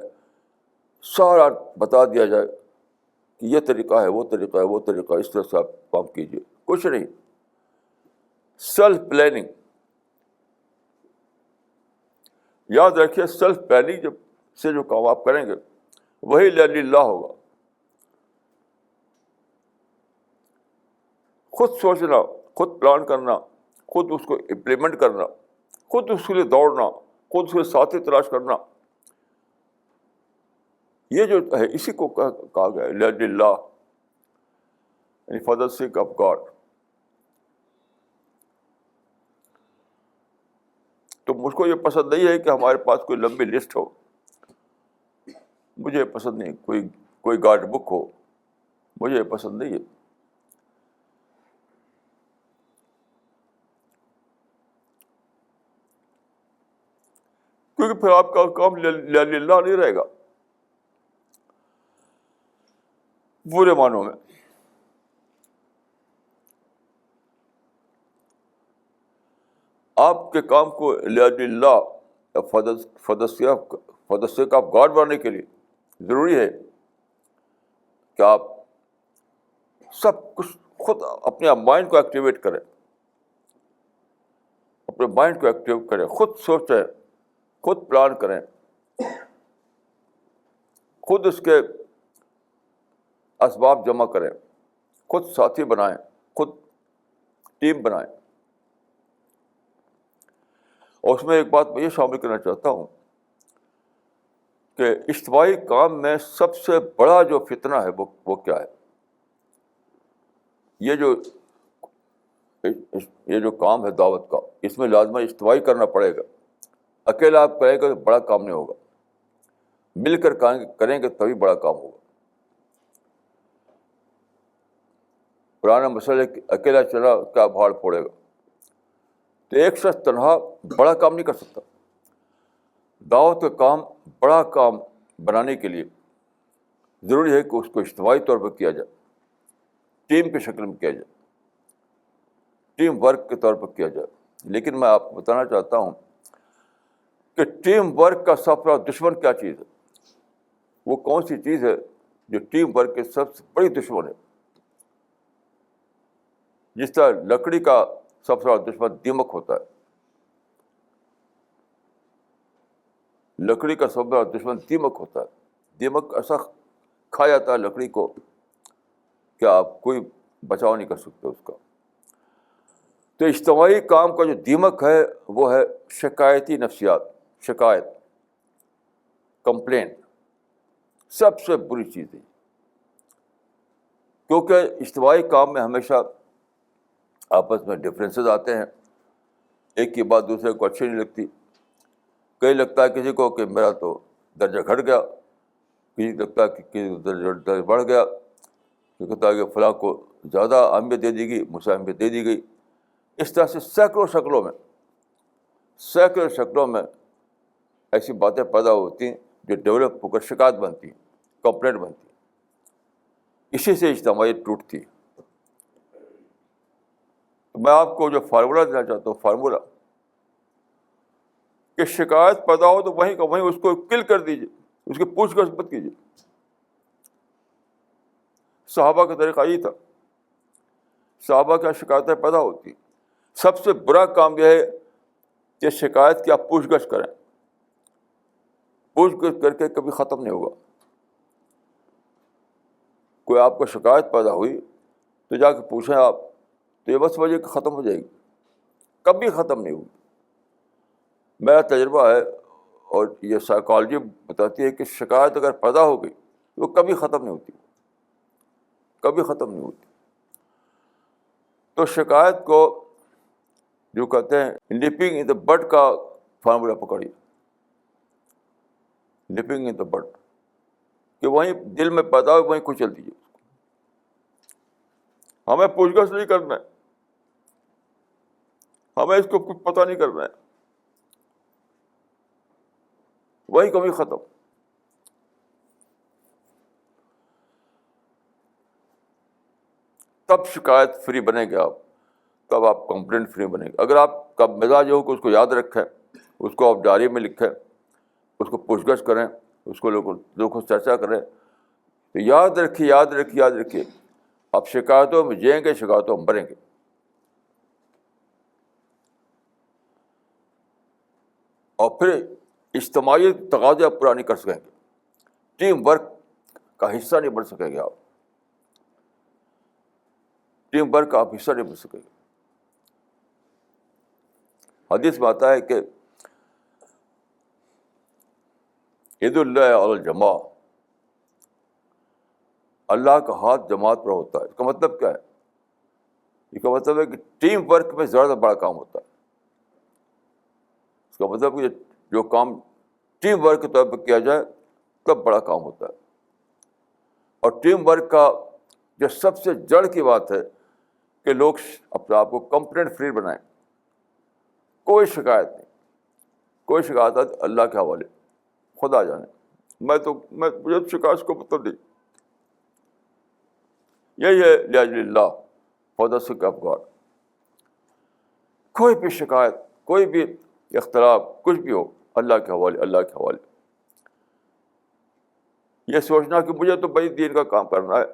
A: سارا بتا دیا جائے کہ یہ طریقہ ہے، وہ طریقہ ہے، وہ طریقہ، اس طرح سے آپ کام کیجیے. کچھ نہیں، سیلف پلاننگ. یاد رکھیے سیلف پلاننگ سے جو کام آپ کریں گے وہی للہ ہوگا. خود سوچنا، خود پلان کرنا، خود اس کو امپلیمنٹ کرنا، خود اس کے لیے دوڑنا، خود اس کے ساتھی تلاش کرنا، یہ جو ہے اسی کو کہا گیا ہے للہ، یعنی for the sake of God. تو مجھ کو یہ پسند نہیں ہے کہ ہمارے پاس کوئی لمبی لسٹ ہو، مجھے پسند نہیں. کوئی گائیڈ بک ہو، مجھے پسند نہیں ہے. کیونکہ پھر آپ کا کام للہ نہیں رہے گا برے معنوں میں. آپ کے کام کو للہ for the sake of God بنانے کے لیے ضروری ہے کہ آپ سب کچھ خود اپنے مائنڈ کو ایکٹیویٹ کریں، اپنے مائنڈ کو ایکٹیو کریں، خود سوچیں، خود پلان کریں، خود اس کے اسباب جمع کریں، خود ساتھی بنائیں، خود ٹیم بنائیں. اور اس میں ایک بات میں یہ شامل کرنا چاہتا ہوں کہ اجتماعی کام میں سب سے بڑا جو فتنہ ہے وہ کیا ہے؟ یہ جو کام ہے دعوت کا، اس میں لازماً اجتماعی کرنا پڑے گا. اکیلا آپ کریں گے تو بڑا کام نہیں ہوگا، مل کر کریں گے تبھی بڑا کام ہوگا. پرانا مسئلہ اکیلا چلا کیا بھاڑ پھوڑے گا. تو ایک شخص تنہا بڑا کام نہیں کر سکتا. دعوت کا کام بڑا کام بنانے کے لیے ضروری ہے کہ اس کو اجتماعی طور پر کیا جائے، ٹیم کی شکل میں کیا جائے، ٹیم ورک کے طور پر کیا جائے. لیکن میں آپ کو بتانا چاہتا ہوں کہ ٹیم ورک کا سب سے بڑا دشمن کیا چیز ہے، وہ کون سی چیز ہے جو ٹیم ورک کے سب سے بڑی دشمن ہے. جس طرح لکڑی کا سب سے بڑا دشمن دیمک ہوتا ہے, لکڑی کا سب سے بڑا دشمن دیمک ہوتا ہے. دیمک ایسا کھا جاتا ہے لکڑی کو کہ آپ کوئی بچاؤ نہیں کر سکتے اس کا. تو اجتماعی کام کا جو دیمک ہے وہ ہے شکایتی نفسیات, شکایت, کمپلین. سب سے بری چیز ہے, کیونکہ اجتماعی کام میں ہمیشہ آپس میں ڈفرینسز آتے ہیں. ایک کی بات دوسرے کو اچھی نہیں لگتی. کہیں لگتا ہے کسی کو کہ میرا تو درجہ گھٹ گیا, کسی لگتا ہے کہ کسی درجہ بڑھ گیا, کہ کہتا ہے کہ فلاں کو زیادہ اہمیت دے دی گئی, مجھے اہمیت دے دی گئی. اس طرح سے سینکڑوں شکلوں میں ایسی باتیں پیدا ہوتی ہیں جو ڈیولپ ہو کر شکایت بنتی ہیں, کمپلینٹ بنتی ہیں. اسی سے اجتماعیت ٹوٹتی ہے. میں آپ کو جو فارمولہ دینا چاہتا ہوں, فارمولہ کہ شکایت پیدا ہو تو وہیں کا وہیں اس کو کل کر دیجیے, اس کی پوچھ گچھ مت کیجیے. صحابہ کا طریقہ یہی تھا. صحابہ کی شکایتیں پیدا ہوتی, سب سے برا کام یہ ہے کہ شکایت کی آپ پوچھ گچھ کریں. پوچھ گچھ کر کے کبھی ختم نہیں ہوگا. کوئی آپ کو شکایت پیدا ہوئی تو جا کے پوچھیں آپ, تو یہ بس وجہ کہ ختم ہو جائے گی, کبھی ختم نہیں ہوگی. میرا تجربہ ہے, اور یہ سائیکالوجی بتاتی ہے کہ شکایت اگر پیدا ہو گئی تو وہ کبھی ختم نہیں ہوتی, کبھی ختم نہیں ہوتی. تو شکایت کو جو کہتے ہیں نپنگ ان دا بڈ کا فارمولہ پکڑیے, نپنگ ان دا بڈ, کہ وہیں دل میں پیدا ہو وہیں کچل دیجیے. ہمیں پوچھ گچھ نہیں کرنا ہے, ہمیں اس کو کچھ پتہ نہیں کرنا ہے, وہی کبھی ختم. تب شکایت فری بنے گے آپ, تب آپ کمپلینٹ فری بنے گے. اگر آپ کا مزاج ہو کہ اس کو یاد رکھیں, اس کو آپ ڈائری میں لکھیں, اس کو پوچھ گچھ کریں, اس کو لوگوں سے چرچا کریں, تو یاد رکھیے آپ شکایتوں میں جئیں گے, شکایتوں میں مریں گے. اور پھر اجتماعی تقاضے آپ پورا نہیں کر سکیں گے, ٹیم ورک کا حصہ نہیں بن سکیں گے آپ, ٹیم ورک کا آپ حصہ نہیں بن سکیں گے. حدیث میں آتا ہے کہ ید اللہ علی الجماع, اللہ کا ہاتھ جماعت پر ہوتا ہے. اس کا مطلب کیا ہے؟ اس کا مطلب ہے کہ ٹیم ورک میں زیادہ بڑا کام ہوتا ہے. اس کا مطلب کہ جو کام ٹیم ورک کے طور پر کیا جائے تب بڑا کام ہوتا ہے. اور ٹیم ورک کا جو سب سے جڑ کی بات ہے کہ لوگ اپنے آپ کو کمپلینٹ فری بنائیں. کوئی شکایت نہیں, کوئی شکایت اللہ کے حوالے, خدا جانے. مجھے شکایت کو مطلب نہیں. یہی ہے لاجل اللہ for the sake of God. کوئی بھی شکایت, کوئی بھی اختلاف, کچھ بھی ہو, اللہ کے حوالے, اللہ کے حوالے. یہ سوچنا کہ مجھے تو بھائی دین کا کام کرنا ہے,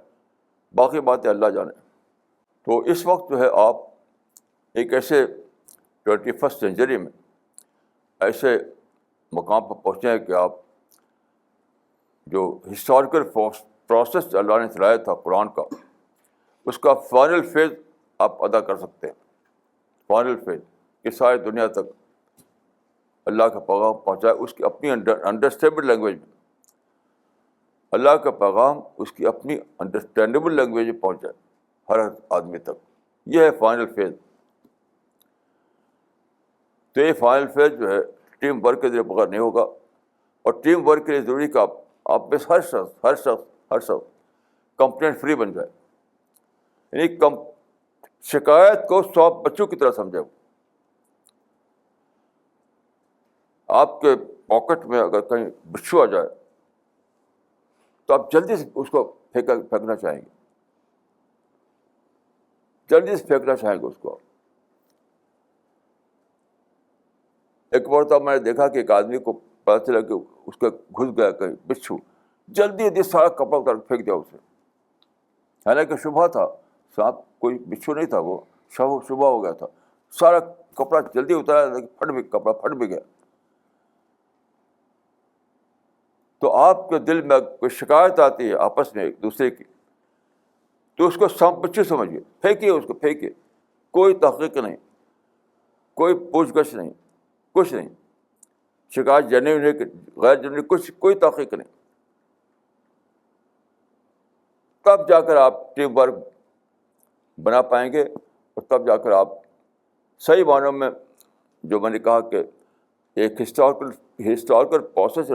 A: باقی باتیں اللہ جانے. تو اس وقت جو ہے آپ ایک ایسے 21 سینچری میں ایسے مقام پر پہنچے ہیں کہ آپ جو ہسٹوریکل پروسیس اللہ نے چلایا تھا قرآن کا, اس کا فائنل فیز آپ ادا کر سکتے ہیں. فائنل فیز کہ ساری دنیا تک اللہ کا پیغام پہنچائے, اس کی اپنی انڈرسٹینڈیبل لینگویج میں. اللہ کا پیغام اس کی اپنی انڈرسٹینڈیبل لینگویج میں پہنچائے ہر آدمی تک. یہ ہے فائنل فیز. تو یہ فائنل فیز جو ہے ٹیم ورک کے ذریعے بغیر نہیں ہوگا. اور ٹیم ورک کے لیے ضروری کہ آپ میں ہر شخص کمپلینٹ فری بن جائے. یعنی شکایت کو 100 بچوں کی طرح سمجھے. آپ کے پاکٹ میں اگر کہیں بچھو آ جائے تو آپ جلدی سے اس کو پھینکنا چاہیں گے, جلدی سے پھینکنا چاہیں گے اس کو. ایک بار تو میں نے دیکھا کہ ایک آدمی کو پتا چلا کہ اس کا گھس گیا کہیں بچھو, جلدی جلدی سارا کپڑا اتار کے پھینک دیا اسے. حالانکہ صبح تھا, سانپ کوئی بچھو نہیں تھا, وہ صبح ہو گیا تھا. سارا کپڑا جلدی اتارا, کپڑا پھٹ بھی گیا. تو آپ کے دل میں کوئی شکایت آتی ہے آپس میں ایک دوسرے کی, تو اس کو سانپ بچھو سمجھیے, پھینکیے اس کو, پھینکیے. کوئی تحقیق نہیں, کوئی پوچھ گچھ نہیں, کچھ نہیں. شکایت جنوین ہے کہ غیر جنوین, کوئی تحقیق نہیں. تب جا کر آپ ٹیم ورک بنا پائیں گے, اور تب جا کر آپ صحیح معنوں میں, جو میں نے کہا کہ ایک ہسٹوریکل پروسیس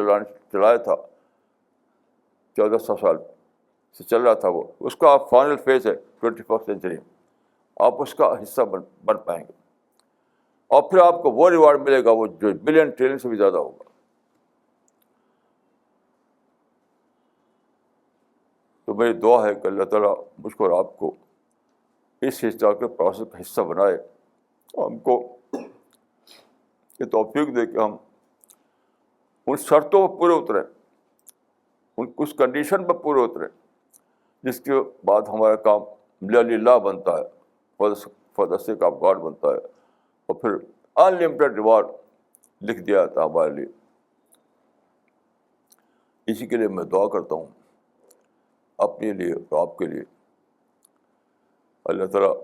A: چلایا تھا 1400 سال سے چل رہا تھا, وہ اس کا آپ فائنل فیز ہے 21 سینچری, آپ اس کا حصہ بن پائیں گے. اور پھر آپ کو وہ ریوارڈ ملے گا وہ جو بلین ٹریلین سے بھی زیادہ ہوگا. تو میری دعا ہے کہ اللہ تعالیٰ مجھ کو اور آپ کو اس ہسٹوریکل پروسیس کا حصہ بنائے, اور ہم کو یہ توفیق دے کہ ہم ان شرطوں پر پورے اتریں, اس کنڈیشن پر پورے اتریں جس کے بعد ہمارا کام للہ بنتا ہے, for the sake of God بنتا ہے, اور پھر انلمیٹڈ ریوارڈ لکھ دیا جاتا ہے ہمارے لیے. اسی کے لیے میں دعا کرتا ہوں اپنے لیے اور آپ کے لیے. اللہ تعالیٰ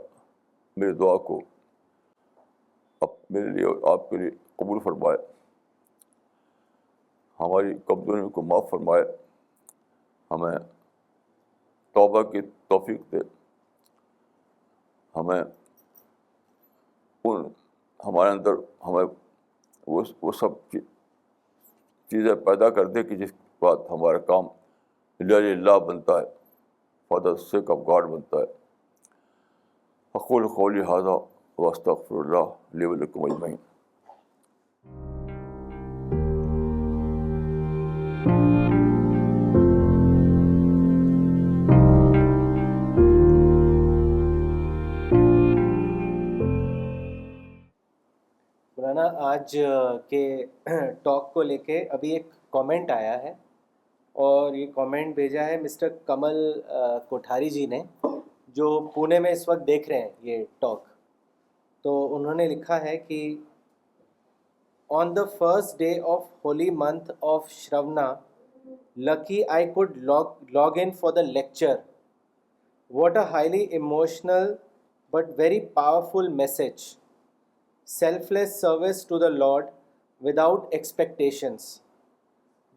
A: میری دعا کو میرے لیے اور آپ کے لیے قبول فرمائے, ہماری کمزوریوں کو معاف فرمائے, ہمیں توبہ کی توفیق دے, ہمیں ہمارے اندر ہمیں وہ سب چیزیں پیدا کر دے کہ جس کے بعد ہمارا کام للہ بنتا ہے, for the sake of God بنتا ہے. اقول قولی ھذا واستغفر اللہ لی ولکم اجمعین.
B: مولانا آج کے ٹاک کو لے کے ابھی ایک کامنٹ آیا ہے, اور یہ کامنٹ بھیجا ہے مسٹر کمل کوٹھاری جی نے, جو پونے میں اس وقت دیکھ رہے ہیں یہ ٹاک. تو انہوں نے لکھا ہے کہ on the first day of holy month of شرونا, lucky I could log in for the lecture. What a highly emotional but very powerful message. Selfless service to the Lord without expectations.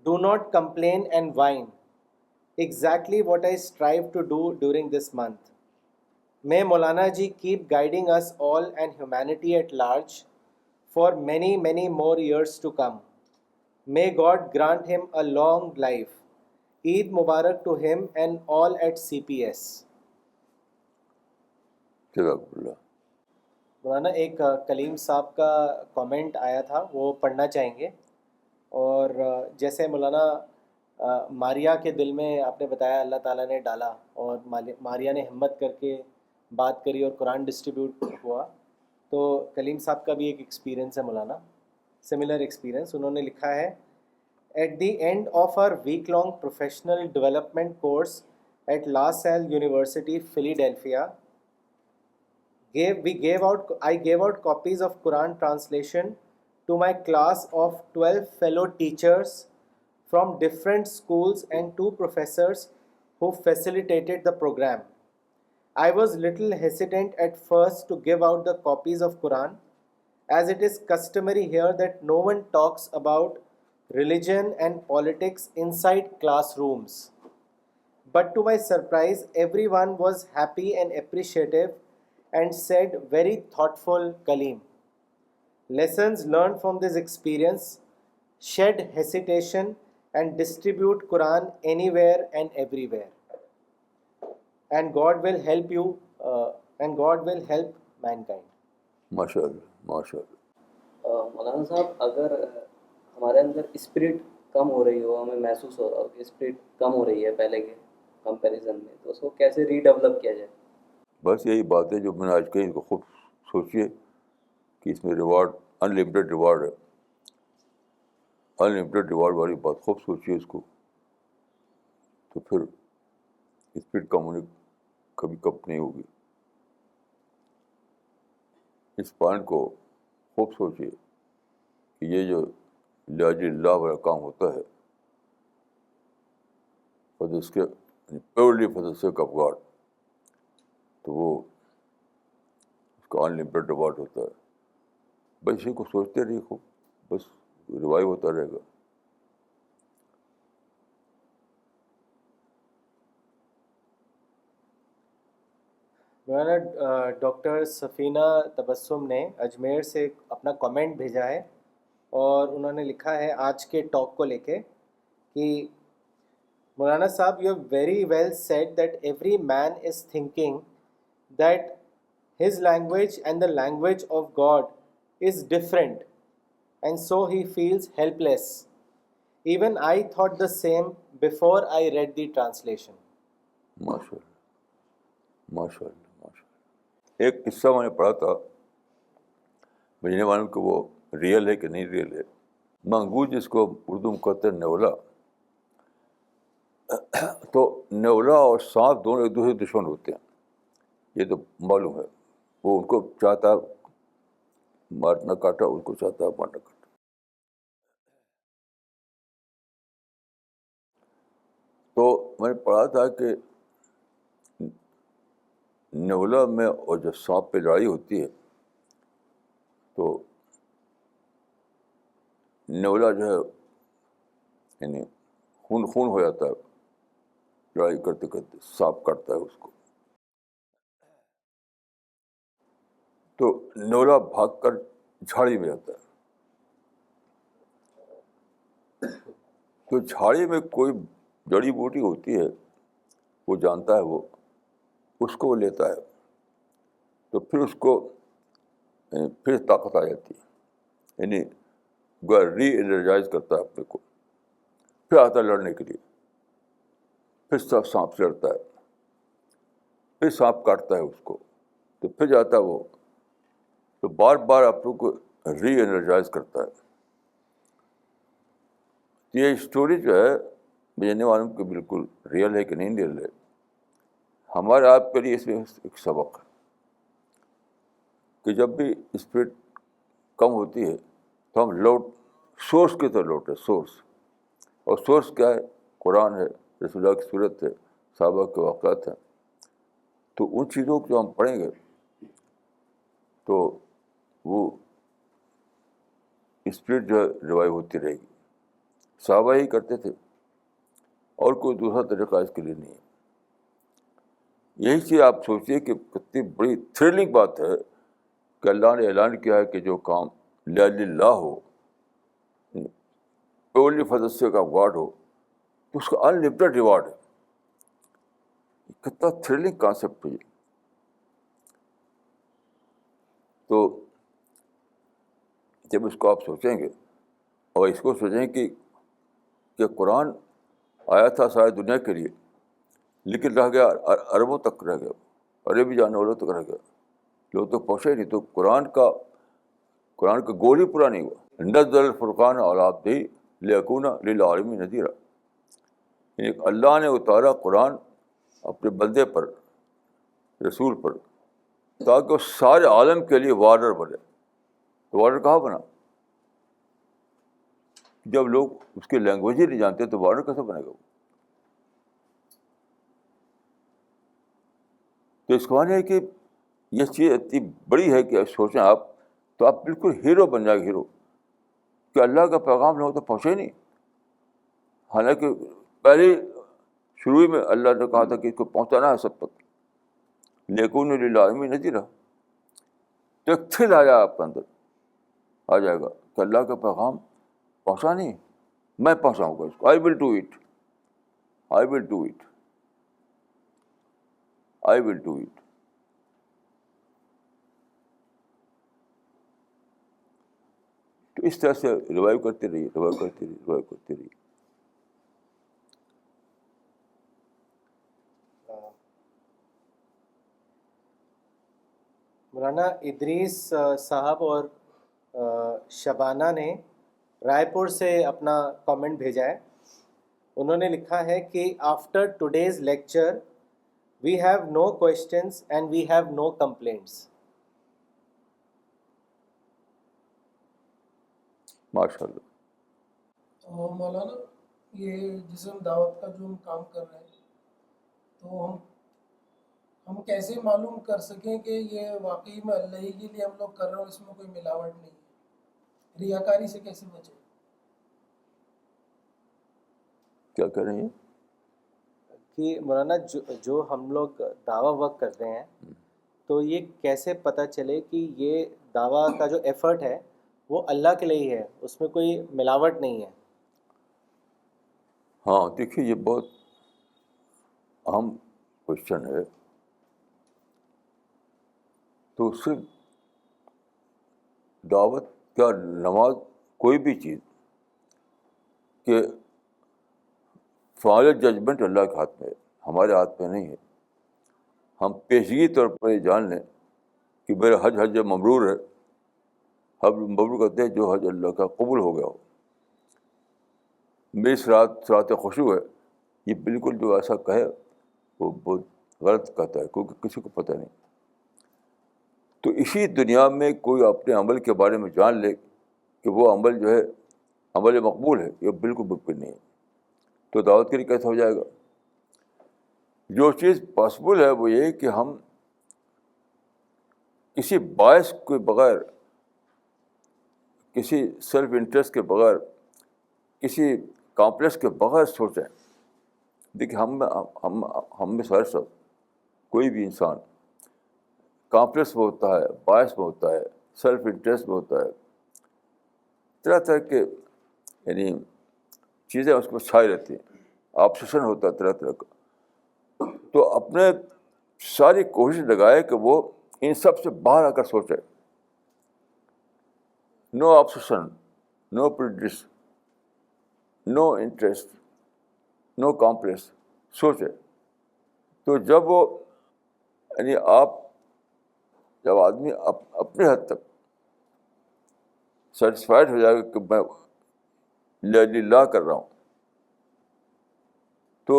B: Do not complain and whine. Exactly what I strive to do during this month. May Maulana ji keep guiding us all and humanity at large for many, many more years to come. May God grant him a long life. Eid Mubarak to him and all at CPS. مولانا ایک کلیم صاحب کا کامنٹ آیا تھا, وہ پڑھنا چاہیں گے. اور جیسے مولانا ماریا کے دل میں آپ نے بتایا اللہ تعالیٰ نے ڈالا, اور ماریا نے ہمت کر کے بات کری اور قرآن ڈسٹریبیوٹ ہوا, تو کلیم صاحب کا بھی ایک ایکسپیرینس ہے مولانا, سملر ایکسپیرینس. انہوں نے لکھا ہے, at the end of our week long professional development course at La Salle university Philadelphia, I gave out copies of Quran translation to my class of 12 fellow teachers from different schools and 2 professors who facilitated the program. I was little hesitant at first to give out the copies of Quran, as it is customary here that no one talks about religion and politics inside classrooms. But to my surprise, everyone was happy and appreciative and said very thoughtful Kaleem. Lessons learned from this experience: shed hesitation and distribute Quran anywhere and everywhere. And God will help you, and God will help mankind.
A: ماشاءاللہ ماشاءاللہ.
C: مولانا صاحب, اگر ہمارے اندر اسپرٹ کم ہو رہی ہو, ہمیں محسوس ہو رہا ہو کہ اسپرٹ کم ہو رہی ہے پہلے کے کمپیریزن میں, تو اس کو کیسے ری ڈیولپ کیا جائے؟
A: بس یہی بات ہے جو میں نے آج کہی, ان کو خوب سوچیے کہ اس میں ریوارڈ انلمیٹڈ ریوارڈ ہے. انلمیٹڈ ریوارڈ والی بات خوب سوچیے اس کو. تو پھر اسپرٹ کبھی کب نہیں ہوگی. اس پوائنٹ کو خوب سوچیے کہ یہ جو لاج اللہ والا کام ہوتا ہے فار اس کے purely for the sake of God, تو وہ اس کا انلمیٹڈ ریوارڈ ہوتا ہے. بس اسی کو سوچتے رہیے خوب, بس ریوائو ہوتا رہے گا.
B: مولانا ڈاکٹر سفینہ تبسم نے اجمیر سے اپنا کامنٹ بھیجا ہے, اور انہوں نے لکھا ہے آج کے ٹاک کو لے کے کہ مولانا صاحب, you have very well said that every man is thinking that his language and the language of God is different, and so he feels helpless. Even I thought the same before I read the translation.
A: ماشاء اللہ, ماشاء اللہ, ماشاء اللہ. ایک قصہ میں نے پڑھا تھا, مجھے نہیں معلوم کہ وہ ریئل ہے کہ نہیں ریئل ہے. منگوز جس کو اردو میں کہتے ہیں نیولا, تو نیولا اور سانپ دونوں ایک دوسرے دشمن ہوتے ہیں, یہ تو معلوم ہے. وہ ان کو چاہتا ہے مارنا کاٹا, ان کو چاہتا ہے مارنا کاٹا. تو میں نے پڑھا تھا کہ نیولا میں اور جب سانپ پہ لڑائی ہوتی ہے تو نیولا جو ہے یعنی خون ہو جاتا ہے لڑائی کرتے کرتے, سانپ کاٹتا ہے اس کو. تو نیولا بھاگ کر جھاڑی میں جاتا ہے. تو جھاڑی میں کوئی جڑی بوٹی ہوتی ہے, وہ جانتا ہے, وہ اس کو وہ لیتا ہے. تو پھر اس کو پھر طاقت آ جاتی ہے, یعنی ری انرجائز کرتا ہے اپنے کو. پھر آتا ہے لڑنے کے لیے, پھر سانپ سے لڑتا ہے, پھر سانپ کاٹتا ہے اس کو, تو پھر جاتا ہے وہ, تو بار بار آپ لوگ کو ری انرجائز کرتا ہے. یہ اسٹوری جو ہے مجھے نہیں معلوم کہ بالکل ریئل ہے کہ نہیں ریئل ہے. ہمارے آپ کے لیے اس میں ایک سبق ہے کہ جب بھی اسپرٹ کم ہوتی ہے تو ہم سورس کی طرف لوٹے. سورس, اور سورس کیا ہے؟ قرآن ہے, رسول اللہ کی سیرت ہے, صحابہ کے واقعات ہیں. تو ان چیزوں کو جو ہم پڑھیں گے تو وہ اسپرٹ جو ہے ریوائو ہوتی رہے گی. صحابہ ہی کرتے تھے, اور کوئی دوسرا طریقہ اس کے لیے نہیں ہے. یہی چیز آپ سوچیے کہ کتنی بڑی تھرلنگ بات ہے کہ اللہ نے اعلان کیا ہے کہ جو کام للہ ہو, purely for the sake of God ہو, تو اس کا انلمیٹڈ ریوارڈ ہے. کتنا تھرلنگ کانسیپٹ ہے یہ. تو جب اس کو آپ سوچیں گے اور اس کو سوچیں کہ قرآن آیا تھا ساری دنیا کے لیے, لیکن رہ گیا عربوں تک, رہ گیا عربی جاننے والوں تک رہ گیا, لوگ تو پہنچے نہیں. تو قرآن کا گول ہی پورا نہیں ہوا. نزل الفرقان علی عبدہ لیکون للعالمین نذیرا, یعنی اللہ نے اتارا قرآن اپنے بندے پر, رسول پر, تاکہ وہ سارے عالم کے لیے وارڈر بنے. تو وارڈر کہاں بنا؟ جب لوگ اس کی لینگویج ہی نہیں جانتے تو وارڈر کیسے بنے گا وہ؟ تو اس کو معنی ہے کہ یہ چیز اتنی بڑی ہے کہ سوچیں آپ, تو آپ بالکل ہیرو بن جائیں گے. ہیرو کہ اللہ کا پیغام لوگوں تک پہنچے نہیں. حالانکہ پہلے شروع میں اللہ نے کہا تھا کہ اس کو پہنچانا ہے سب تک, لیکن للعالمین نذیرا. تو ایک تھرل آیا آپ کے اندر, آ جائے گا کہ اللہ کا پیغام پہنچا نہیں, میں پہنچاؤں گا اس کو. I will do it, I will do it, I will do it. تو اس طرح سے ریوائو کرتے رہیے, ریوائو کرتے رہیے, ریوائو کرتے رہیے.
B: مولانا ادریس صاحب اور شبانہ نے رائے پور سے اپنا کامنٹ بھیجا ہے, انہوں نے لکھا ہے کہ after today's lecture we have no questions and we have no complaints.
A: ماشاء اللہ.
D: تو مولانا یہ جسے ہم دعوت کا جو ہم کام کر رہے ہیں تو ہم کیسے معلوم کر سکیں کہ یہ واقعی میں اللہ ہی کے لیے ہم لوگ کر رہے ہیں، اس میں کوئی ملاوٹ نہیں ہے؟ ریاکاری سے کیسے بچیں؟
A: کیا کہہ رہے ہیں؟
B: کہ مولانا جو ہم لوگ دعویٰ ورک کر رہے ہیں تو یہ کیسے پتہ چلے کہ یہ دعویٰ کا جو ایفرٹ ہے وہ اللہ کے لیے ہی ہے، اس میں کوئی ملاوٹ نہیں ہے؟
A: ہاں دیکھیے، یہ بہت اہم کوشچن ہے. تو صرف دعوت کیا، نماز، کوئی بھی چیز کہ فائنل ججمنٹ اللہ کے ہاتھ میں ہے، ہمارے ہاتھ میں نہیں ہے. ہم پیشگی طور پر یہ جان لیں کہ میرا حج مبرور ہے. حج مبرور کہتے ہیں جو حج اللہ کا قبول ہو گیا ہو. میری صراط خشوع ہے، یہ بالکل جو ایسا کہے وہ بہت غلط کہتا ہے، کیونکہ کسی کو پتہ نہیں. تو اسی دنیا میں کوئی اپنے عمل کے بارے میں جان لے کہ وہ عمل جو ہے عمل مقبول ہے، یہ بالکل ممکن نہیں ہے. تو دعوت کے لیے کیسے ہو جائے گا؟ جو چیز پاسبل ہے وہ یہ کہ ہم کسی باعث کے بغیر، کسی سیلف انٹرسٹ کے بغیر، کسی کامپلیکس کے بغیر سوچیں. دیکھیے ہم میں سارے سب، کوئی بھی انسان کامپلیکس میں ہوتا ہے، باعث میں ہوتا ہے، سیلف انٹرسٹ میں ہوتا ہے، طرح طرح کے یعنی چیزیں اس کو چھائی رہتی ہیں، آبسیشن ہوتا ہے طرح طرح کا. تو اپنے ساری کوشش لگائے کہ وہ ان سب سے باہر آ کر سوچے. نو آبسیشن، نو پریجڈس، نو انٹرسٹ، نو کامپلیکس، سوچے. تو جب وہ یعنی جب آدمی اپنے حد تک سیٹسفائڈ ہو جائے گا کہ میں للہ کر رہا ہوں، تو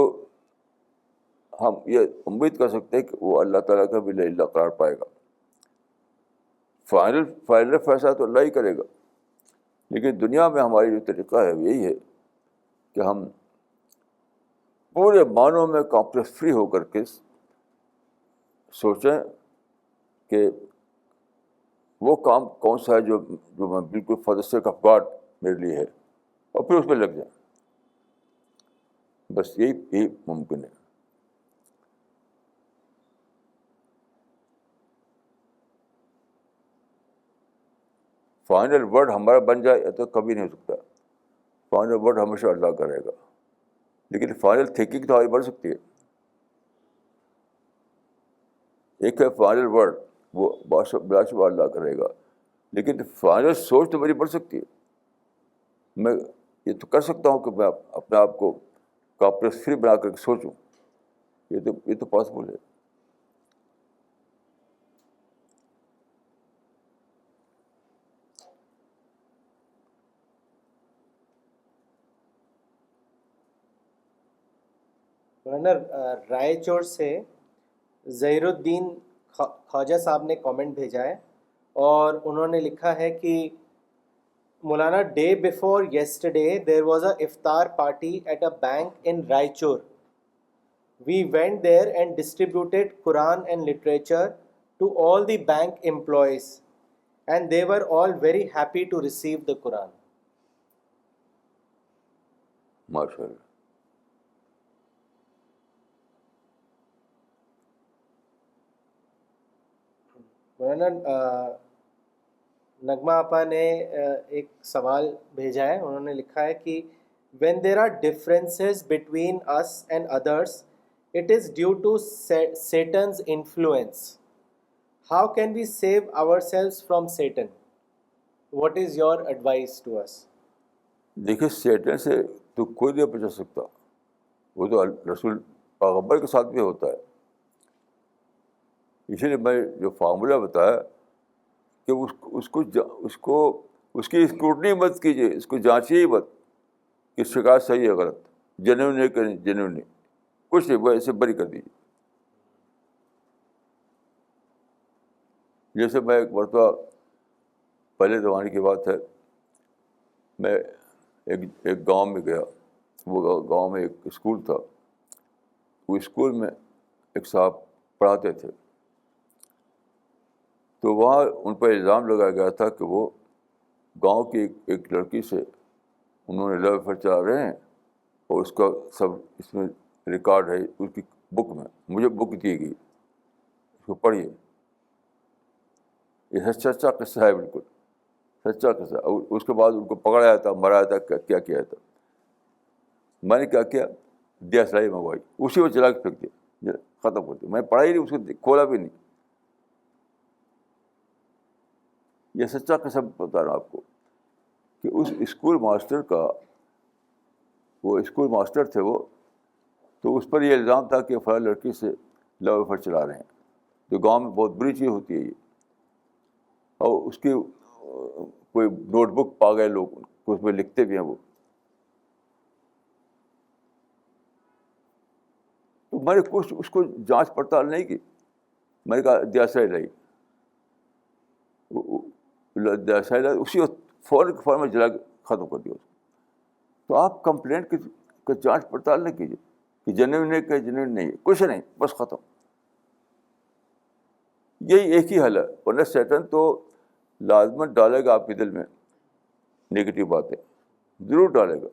A: ہم یہ امید کر سکتے ہیں کہ وہ اللہ تعالیٰ کا بھی للہ قرار پائے گا. فائنل فیصلہ تو اللہ ہی کرے گا. لیکن دنیا میں ہماری جو طریقہ ہے وہ یہی ہے کہ ہم پورے معنوں میں کامپلیکس فری ہو کر کے سوچیں کہ وہ کام کون سا ہے جو میں بالکل for the sake of God میرے لیے ہے، اور پھر اس پہ لگ جائیں. بس یہی ممکن ہے. فائنل ورڈ ہمارا بن جائے تو کبھی نہیں ہو سکتا. فائنل ورڈ ہمیشہ اللہ کا رہے گا. لیکن فائنل تھنکنگ تو آگے بڑھ سکتی ہے. ایک ہے فائنل ورڈ، وہ بلا شبہ اللہ کا رہے گا، لیکن فائنل سوچ تو میری بڑھ سکتی ہے. میں یہ تو کر سکتا ہوں کہ میں اپنے آپ کو کامپلیکس فری بنا کر کے سوچوں. یہ تو پاسبل ہے.
B: رائے چور سے ظہیر الدین خواجہ صاحب نے کامنٹ بھیجا ہے اور انہوں نے لکھا ہے کہ مولانا day before yesterday there was a افطار party at a bank in Raichur. We went there and distributed Quran and literature to all the bank employees and they were all very happy to receive the Quran.
A: ماشاء اللہ.
B: مولانا نغمہ آپا نے ایک سوال بھیجا ہے. انہوں نے لکھا ہے کہ when there are differences between us and others, it is due to Satan's influence. How can we save ourselves from Satan? What is your advice to us?
A: دیکھیے سیٹن سے تو کوئی نہیں بچا سکتا. وہ تو رسول پیغمبر کے ساتھ بھی ہوتا ہے. اسی لیے میں جو فارمولہ بتایا کہ اس کی اسکروٹنی مت کیجیے، اس کو جانچیے ہی مت کہ شکایت صحیح ہے غلط. جنون ہے کہ نہیں جنون نہیں، کچھ نہیں، وہ ایسے بری کر دیجیے. جیسے میں ایک مرتبہ، پہلے زمانے کی بات ہے، میں ایک گاؤں میں گیا. وہ گاؤں میں ایک اسکول تھا. وہ اسکول میں ایک صاحب پڑھاتے تھے. تو وہاں ان پر الزام لگایا گیا تھا کہ وہ گاؤں کی ایک لڑکی سے انہوں نے لو افیئر چلا رہے ہیں، اور اس کا سب اس میں ریکارڈ ہے اس کی بک میں. مجھے بک دی گئی، اس کو پڑھیے. یہ سچا قصہ ہے، بالکل سچا قصہ. اور اس کے بعد ان کو پکڑایا تھا، مرایا تھا، کیا کیا تھا. میں نے کیا کیا، دیا سلائی منگوائی، اسی کو چلا کے پھینک دیا، ختم کر دیا. میں پڑھا ہی نہیں، اس کو کھولا بھی نہیں. یہ سچا قصہ بتا رہا ہوں آپ کو کہ اس اسکول ماسٹر کا، وہ اسکول ماسٹر تھے وہ، تو اس پر یہ الزام تھا کہ فلاں لڑکی سے لو افیئر چلا رہے ہیں. تو گاؤں میں بہت بری چیز ہوتی ہے یہ. اور اس کی کوئی نوٹ بک پا گئے لوگ، اس میں لکھتے بھی ہیں وہ. تو میں نے کچھ اس کو جانچ پڑتال نہیں کی. میں نے کہا دیاسائی لائی، دیاسائی لائی، اسی فوراً میں جلا کے ختم کر دیا اس کو. تو آپ کمپلینٹ کی جانچ پڑتال نہیں کیجیے کہ جنوین ہے کہ جنوین نہیں ہے، کچھ نہیں، بس ختم. یہی ایک ہی حل ہے. ورنہ شیطان تو لازمن ڈالے گا آپ کے دل میں نگیٹو باتیں، ضرور ڈالے گا.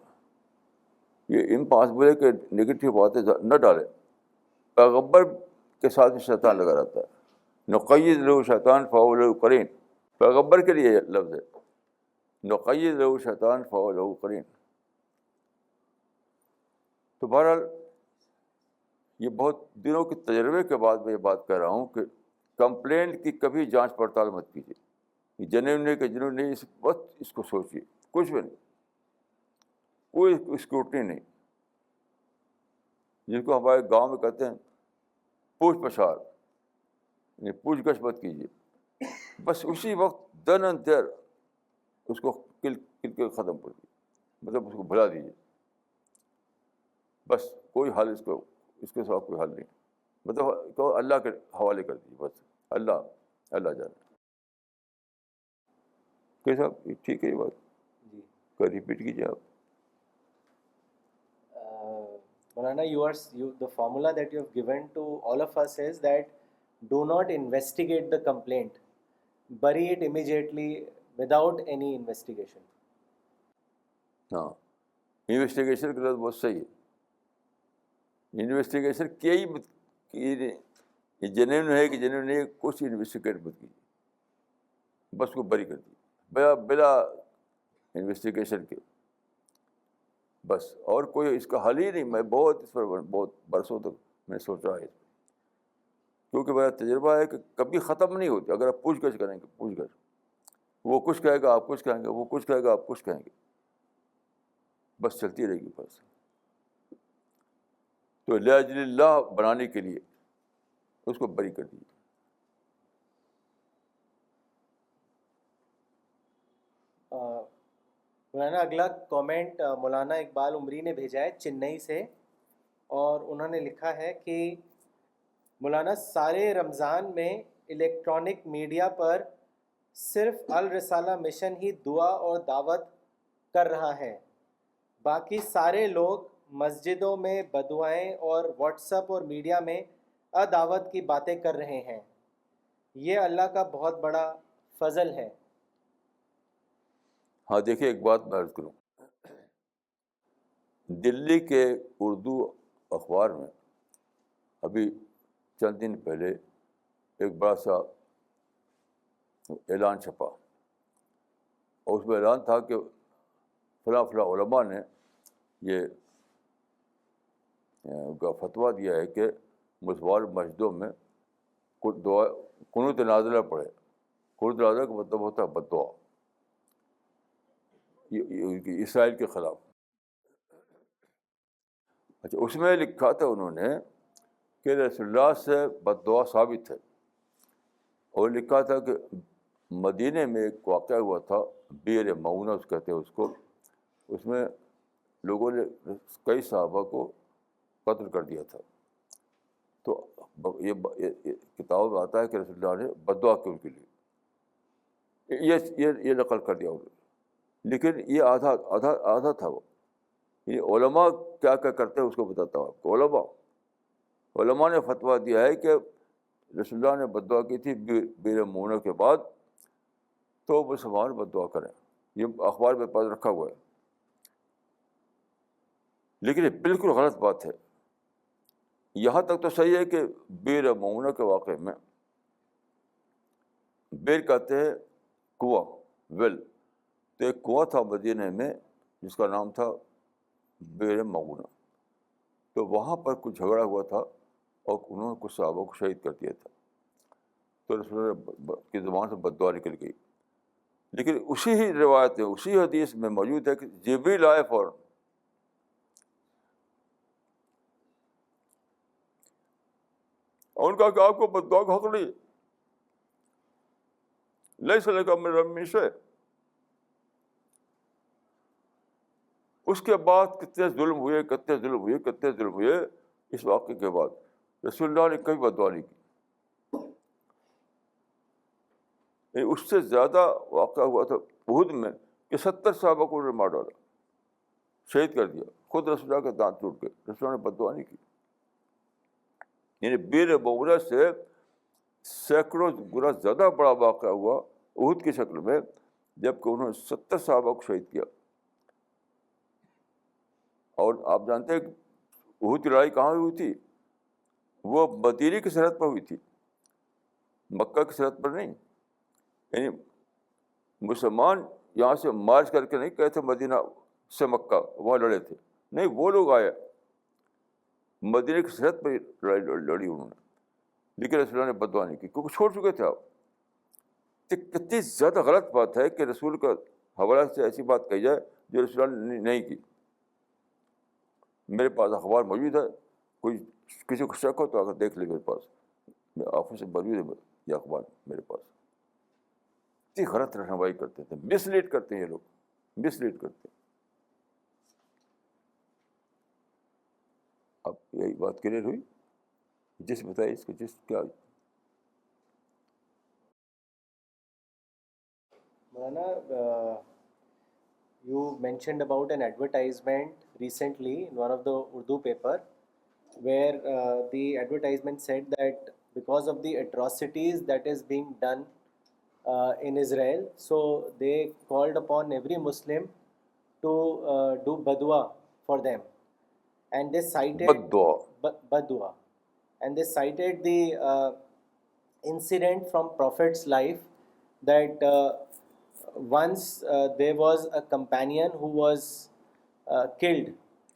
A: یہ امپاسبل ہے کہ نگیٹو باتیں نہ ڈالے. پیغمبر کے ساتھ بھی شیطان لگا رہتا ہے. نقید لہو شیطان فہو لہو قرین، پیغمبر کے لیے یہ لفظ ہے، نقید لہو شیطان فہو لہو قرین. تو بہرحال یہ بہت دنوں کے تجربے کے بعد میں یہ بات کہہ رہا ہوں کہ کمپلینٹ کی کبھی جانچ پڑتال مت کیجیے. جنون نہیں کہ جنون نہیں، اس وقت اس کو سوچیے. کچھ بھی نہیں، کوئی اسکروٹنی نہیں، جن کو ہمارے گاؤں میں کہتے ہیں پوچھ پچھاڑ، یعنی پوچھ گچھ مت کیجیے. بس اسی وقت دن اینڈ دیر اس کو کل کے ختم کر دیجیے، مطلب اس کو بھلا دیجیے. بس کوئی حل اس کے سوا کوئی حل نہیں. مطلب تو اللہ کے حوالے کر دیجیے. بس اللہ جانے. کیسا ٹھیک ہے یہ بات؟
B: جی
A: ریپیٹ کیجیے آپ.
B: Maulana, the formula that you have given to all of us is that do not investigate the complaint, bury it immediately without any investigation.
A: ہاں، انویسٹیگیشن کا لفظ بہت صحیح ہے. انویسٹیگیشن کیا ہی مت کیجیے. یہ جنون ہے کہ جنون نہیں، کچھ انویسٹیگیٹ مت کیجیے. بس کو بری کر دیجیے بلا انویسٹیگیشن کے. بس اور کوئی اس کا حل ہی نہیں. میں بہت اس پر بہت برسوں تک میں سوچا ہے، کیونکہ میرا تجربہ ہے کہ کبھی ختم نہیں ہوتی. اگر آپ پوچھ گچھ کریں گے، پوچھ گچھ، وہ کچھ کہے گا آپ کچھ کہیں گے، وہ کچھ کہے گا آپ کچھ کہیں گے، بس چلتی رہے گی. بس تو لاجل اللہ بنانے کے لیے اس کو بری کر دیجیے.
B: مولانا اگلا کامنٹ مولانا اقبال عمری نے بھیجا ہے چنئی سے، اور انہوں نے لکھا ہے کہ مولانا سارے رمضان میں الیکٹرانک میڈیا پر صرف الرسالہ مشن ہی دعا اور دعوت کر رہا ہے، باقی سارے لوگ مسجدوں میں بدعائیں اور واٹس ایپ اور میڈیا میں ادعوت کی باتیں کر رہے ہیں. یہ اللہ کا بہت بڑا فضل ہے.
A: ہاں دیکھیے، ایک بات میں عرض کروں. دلی کے اردو اخبار میں ابھی چند دن پہلے ایک بڑا سا اعلان چھپا، اور اس میں اعلان تھا کہ فلاں فلاں علماء نے یہ کا فتویٰ دیا ہے کہ مسلمان مسجدوں میں دعا قنوت نازلہ پڑھے. قنوت نازلہ کا مطلب ہوتا ہے بد دعا، اسرائیل کے خلاف. اچھا، اس میں لکھا تھا انہوں نے کہ رسول اللہ سے بد دعا ثابت ہے. اور لکھا تھا کہ مدینے میں ایک واقعہ ہوا تھا، بیر معونہ کہتے ہیں اس کو. اس میں لوگوں نے کئی صحابہ کو قتل کر دیا تھا. تو یہ کتاب میں آتا ہے کہ رسول اللہ نے بد دعا کی ان کے لیے. یہ نقل کر دیا انہوں نے. لیکن یہ آدھا تھا. وہ یہ علماء کیا کرتے ہیں اس کو بتاتا ہوں آپ کو. علماء نے فتویٰ دیا ہے کہ رسول اللہ نے بد دعا کی تھی بیر مونا کے بعد, تو مسلمان بد دعا کریں. یہ اخبار میں پاس رکھا ہوا ہے. لیکن یہ بالکل غلط بات ہے. یہاں تک تو صحیح ہے کہ بیر مونا کے واقعے میں, بیر کہتے ہیں کنواں, ویل, تو ایک کنواں تھا مدینہ میں جس کا نام تھا بیر مونا. تو وہاں پر کچھ جھگڑا ہوا تھا اور انہوں نے کچھ صحابہ کو شہید کر دیا تھا. تو رسول اللہ کی زبان سے بد دعا نکل گئی. لیکن اسی ہی روایت میں, اسی حدیث میں موجود ہے کہ جبریل آئے فوراً. اور ان کا کہ آپ کو بد دعا کا حق نہیں, لیس لک من امر شیء. اس کے بعد کتنے ظلم ہوئے اس واقعے کے بعد. رسول اللہ نے کبھی بد دعا نہیں کی. اس سے زیادہ واقعہ ہوا تھا احد میں کہ 70 صحابہ کو انہوں نے مار ڈالا, شہید کر دیا. خود رسول اللہ کے دانت ٹوٹ گئے. رسول اللہ نے بد دعا نہیں کی. یعنی بیر مونا سے سینکڑوں گنا زیادہ بڑا واقعہ ہوا احد کی شکل میں, جبکہ انہوں نے 70 صحابہ کو شہید کیا. اور آپ جانتے ہیں کہ احد کی لڑائی کہاں ہوئی تھی؟ وہ مدینے کی سرحد پر ہوئی تھی, مکہ کی سرحد پر نہیں. یعنی مسلمان یہاں سے مارچ کر کے نہیں گئے تھے مدینہ سے مکہ, وہاں لڑے تھے. نہیں, وہ لوگ آئے مدینہ کی سرحد پر لڑی انہوں نے. لیکن رسول اللہ نے بد دعا نہیں کی کیونکہ چھوڑ چکے تھے آپ. کتنی زیادہ غلط بات ہے کہ رسول کا حوالہ سے ایسی بات کہی جائے جو رسول اللہ نے نہیں کی. میرے پاس اخبار موجود ہے, کوئی کسی کو شک ہو تو اگر دیکھ لے میرے پاس, آفس سے موجود ہے یہ اخبار میرے پاس. اتنی غلط رہنمائی کرتے تھے, مس لیڈ کرتے ہیں یہ لوگ, مس لیڈ کرتے ہیں. اب یہی بات کلیئر ہوئی, جس بتائی اس کو جس کیا.
B: مولانا, you mentioned about an advertisement recently in one of the Urdu paper where the advertisement said that because of the atrocities that is being done in Israel, so they called upon every Muslim to do badua for them, and they cited
A: بد دعا.
B: badua, and they cited the incident from Prophet's life that once there was a companion who was killed.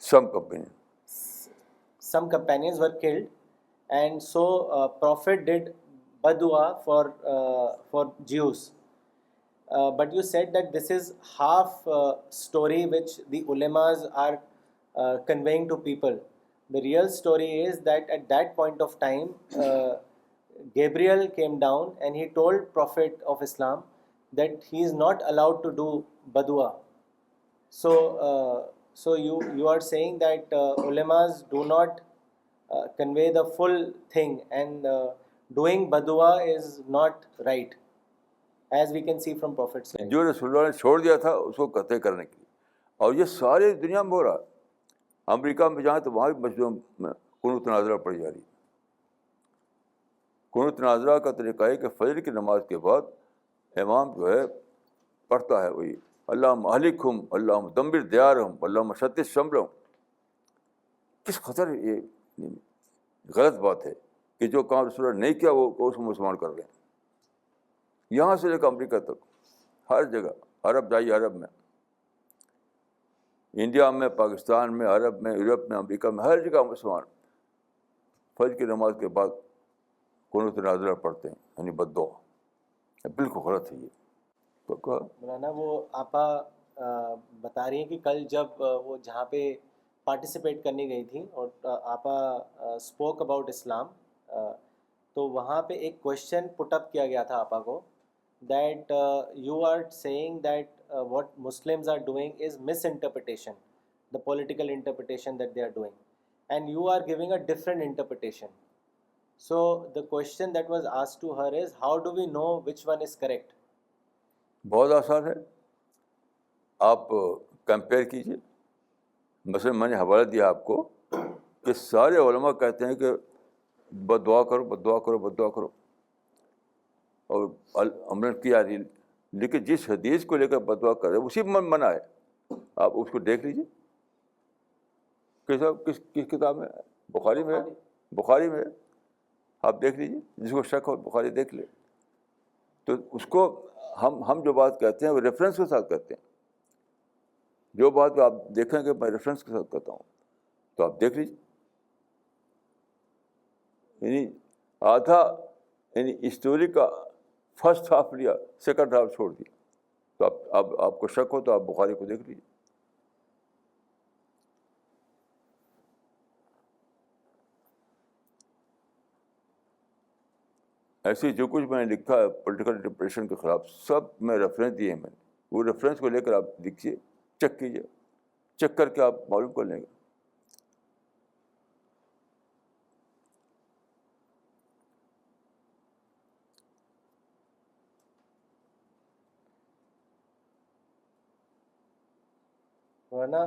A: Some company.
B: Some companions were killed, and so Prophet did badua for Jews. But you said that this is half story which the ulemas are conveying to people. The real story is that at that point of time, Gabriel came down and he told Prophet of Islam that he is not allowed to do badua. So you are saying that ulemas do not convey the full thing, and doing badua is not right, as we can see from Prophet's life.
A: جو رسول اللہ نے چھوڑ دیا تھا اس کو قطع کرنے کے لیے, اور یہ ساری دنیا میں ہو رہا ہے. امریکہ میں جائیں تو وہاں بھی مسجدوں میں قنوت نازلہ پڑھی جا رہی. قنوت نازلہ کا طریقہ ہے کہ فجر کی نماز کے بعد امام جو ہے پڑھتا ہے وہی اللہم اہلکہم اللہم دمر دیارہم اللہم شتت شملہم. کس قدر یہ غلط بات ہے کہ جو کام رسول اللہ نے نہیں کیا وہ اس کو مسلمان کر رہے ہیں. یہاں سے لے کر امریکہ تک, ہر جگہ, عرب جائیے, عرب میں, انڈیا میں, پاکستان میں, عرب میں, یورپ میں, امریکہ میں, ہر جگہ مسلمان فجر کی نماز کے بعد قنوت نازلہ پڑھتے ہیں, یعنی بد دعا. بالکل غلط ہے یہ. تو
B: مولانا وہ آپا بتا رہی ہیں کہ کل جب وہ جہاں پہ پارٹیسپیٹ کرنے گئی تھیں اور آپا اسپوک اباؤٹ اسلام, تو وہاں پہ ایک کویشچن پٹ اپ کیا گیا تھا آپا کو, that you are saying that what Muslims are doing is misinterpretation. the political interpretation that they are doing, and you are giving a different interpretation. So the question that was asked to her is, how do we know which one is correct?
A: بہت آسان ہے, آپ کمپیئر کیجیے. مثلا میں نے حوالہ دیا آپ کو کہ سارے علماء کہتے ہیں کہ بد دعا کرو, بد دعا کرو, بد دعا کرو, اور عمل کیا نہیں, لیکن جس حدیث کو لے کر بد دعا کر رہے اسی میں منع ہے. آپ اس کو دیکھ لیجیے, کس کتاب میں؟ بخاری میں, بخاری میں آپ دیکھ لیجیے, جس کو شک ہو بخاری دیکھ لے. تو اس کو ہم جو بات کہتے ہیں وہ ریفرنس کے ساتھ کہتے ہیں. جو بات آپ دیکھیں کہ میں ریفرنس کے ساتھ کہتا ہوں تو آپ دیکھ لیجیے. یعنی آدھا یعنی اسٹوری کا فرسٹ ہاف لیا, سیکنڈ ہاف چھوڑ دیا. تو آپ کو شک ہو تو آپ بخاری کو دیکھ لیجیے. ایسے جو کچھ میں نے لکھا ہے پولیٹیکل انٹرپریشن کے خلاف, سب میں ریفرنس دیے ہیں میں نے. وہ ریفرنس کو لے کر آپ دیکھیے, چیک کیجیے, چیک کر کے آپ معلوم کر لیں گے.
B: ورنہ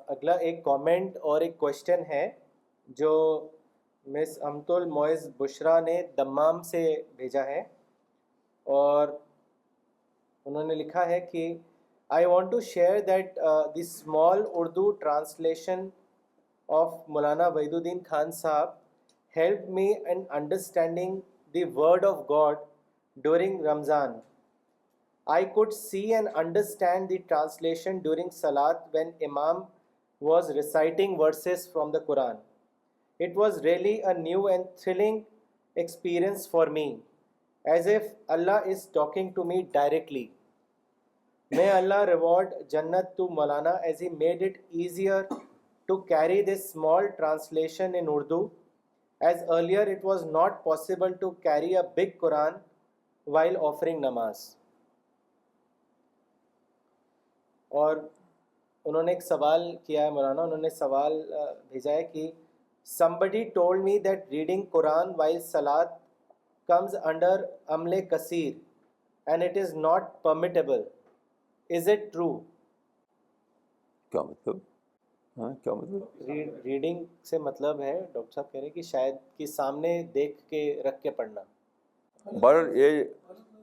B: اگلا ایک کامنٹ اور ایک کوشچن ہے جو مس امتل معز بشرا نے دمام سے بھیجا ہے, اور انہوں نے لکھا ہے کہ I want to share that the small Urdu translation of Maulana Waiduddin Khan Sahab helped me in understanding the word of God during Ramzan. I could see and understand the translation during Salat when Imam was reciting verses from the Quran. It was really a new and thrilling experience for me, as if Allah is talking to me directly. May Allah reward Jannat to Maulana as he made it easier to carry this small translation in Urdu, as earlier it was not possible to carry a big Quran while offering namaz. اور انہوں نے ایک سوال کیا ہے مولانا, انہوں نے سوال بھیجا ہے کہ somebody told me that reading Quran while salat comes under amle kasir and it is not permittable. Is it true?
A: کیا مطلب؟ ہاں کیا مطلب؟
B: ریڈنگ سے مطلب ہے ڈاکٹر صاحب کہہ رہے ہیں کہ شاید کہ سامنے دیکھ کے رکھ کے پڑھنا.
A: بہرحال یہ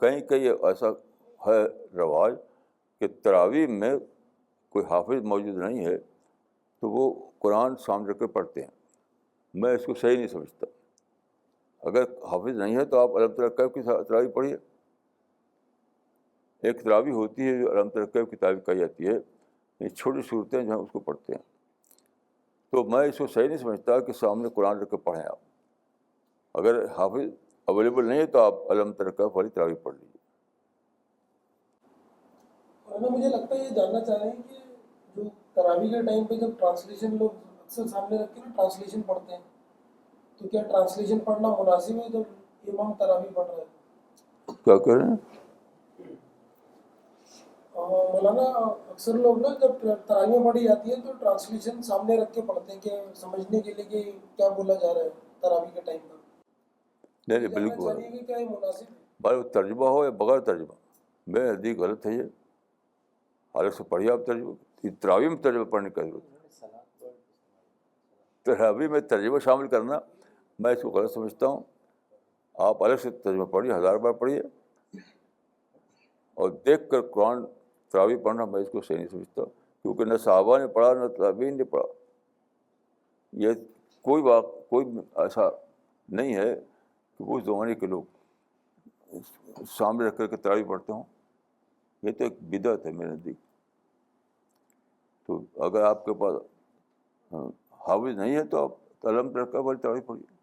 A: کہیں ایسا ہے رواج کہ تراویح میں کوئی حافظ موجود نہیں ہے تو وہ قرآن سامنے رکھ کے پڑھتے ہیں. میں اس کو صحیح نہیں سمجھتا. اگر حافظ نہیں ہے تو آپ الحمد للہ کیف کی تراویح پڑھیے. ایک تراویح ہوتی ہے جو الحمد للہ کیف کی تراویح کہی جاتی ہے, یہ چھوٹی صورتیں جو ہیں اس کو پڑھتے ہیں. تو میں اس کو صحیح نہیں سمجھتا کہ سامنے قرآن رکھ کے پڑھیں آپ. اگر حافظ اویلیبل نہیں ہے تو آپ الحمد للہ کیف والی تراویح پڑھ لیجیے.
D: مجھے لگتا ہے یہ جاننا چاہ رہے ہیں کہ جو تراویح کے ٹائم پہ جب ٹرانسلیشن لوگ اکثر سامنے رکھ کے نا ٹرانسلیشن پڑھتے ہیں, تو کیا ٹرانسلیشن پڑھنا مناسب ہے جب امام تراویح پڑھ رہے ہیں؟
A: کیا کہہ رہے ہیں
D: مولانا اکثر لوگ نا جب تراویح پڑھی جاتی ہے تو ٹرانسلیشن سامنے رکھ کے پڑھتے ہیں کہ سمجھنے کے لیے کہ کیا بولا جا رہا ہے تراویح کے ٹائم پر.
A: نہیں بالکل
D: چاہیے کہ کیا یہ مناسب ہے؟
A: بھائی ترجمہ ہو یا بغیر ترجمہ, میں نزدیک غلط ہے یہ. حالت سے پڑھیے آپ ترجمہ. تراویح میں ترجمہ پڑھنے کی ضرورت ہے. تراویح میں ترجمہ شامل کرنا میں اس کو غلط سمجھتا ہوں. آپ الگ سے ترجمہ پڑھیے, 1000 بار پڑھیے, اور دیکھ کر قرآن تراویح پڑھنا میں اس کو صحیح نہیں سمجھتا, کیونکہ نہ صحابہ نے پڑھا نہ تابعین نے پڑھا. یہ کوئی ایسا نہیں ہے کہ اس زمانے کے لوگ سامنے رکھ کر کے تراویح پڑھتے ہوں. یہ تو ایک بدعت ہے میرے نزدیک. تو اگر آپ کے پاس حافظ نہیں ہے تو آپ الحمد للہ والی تراویح پڑھیے.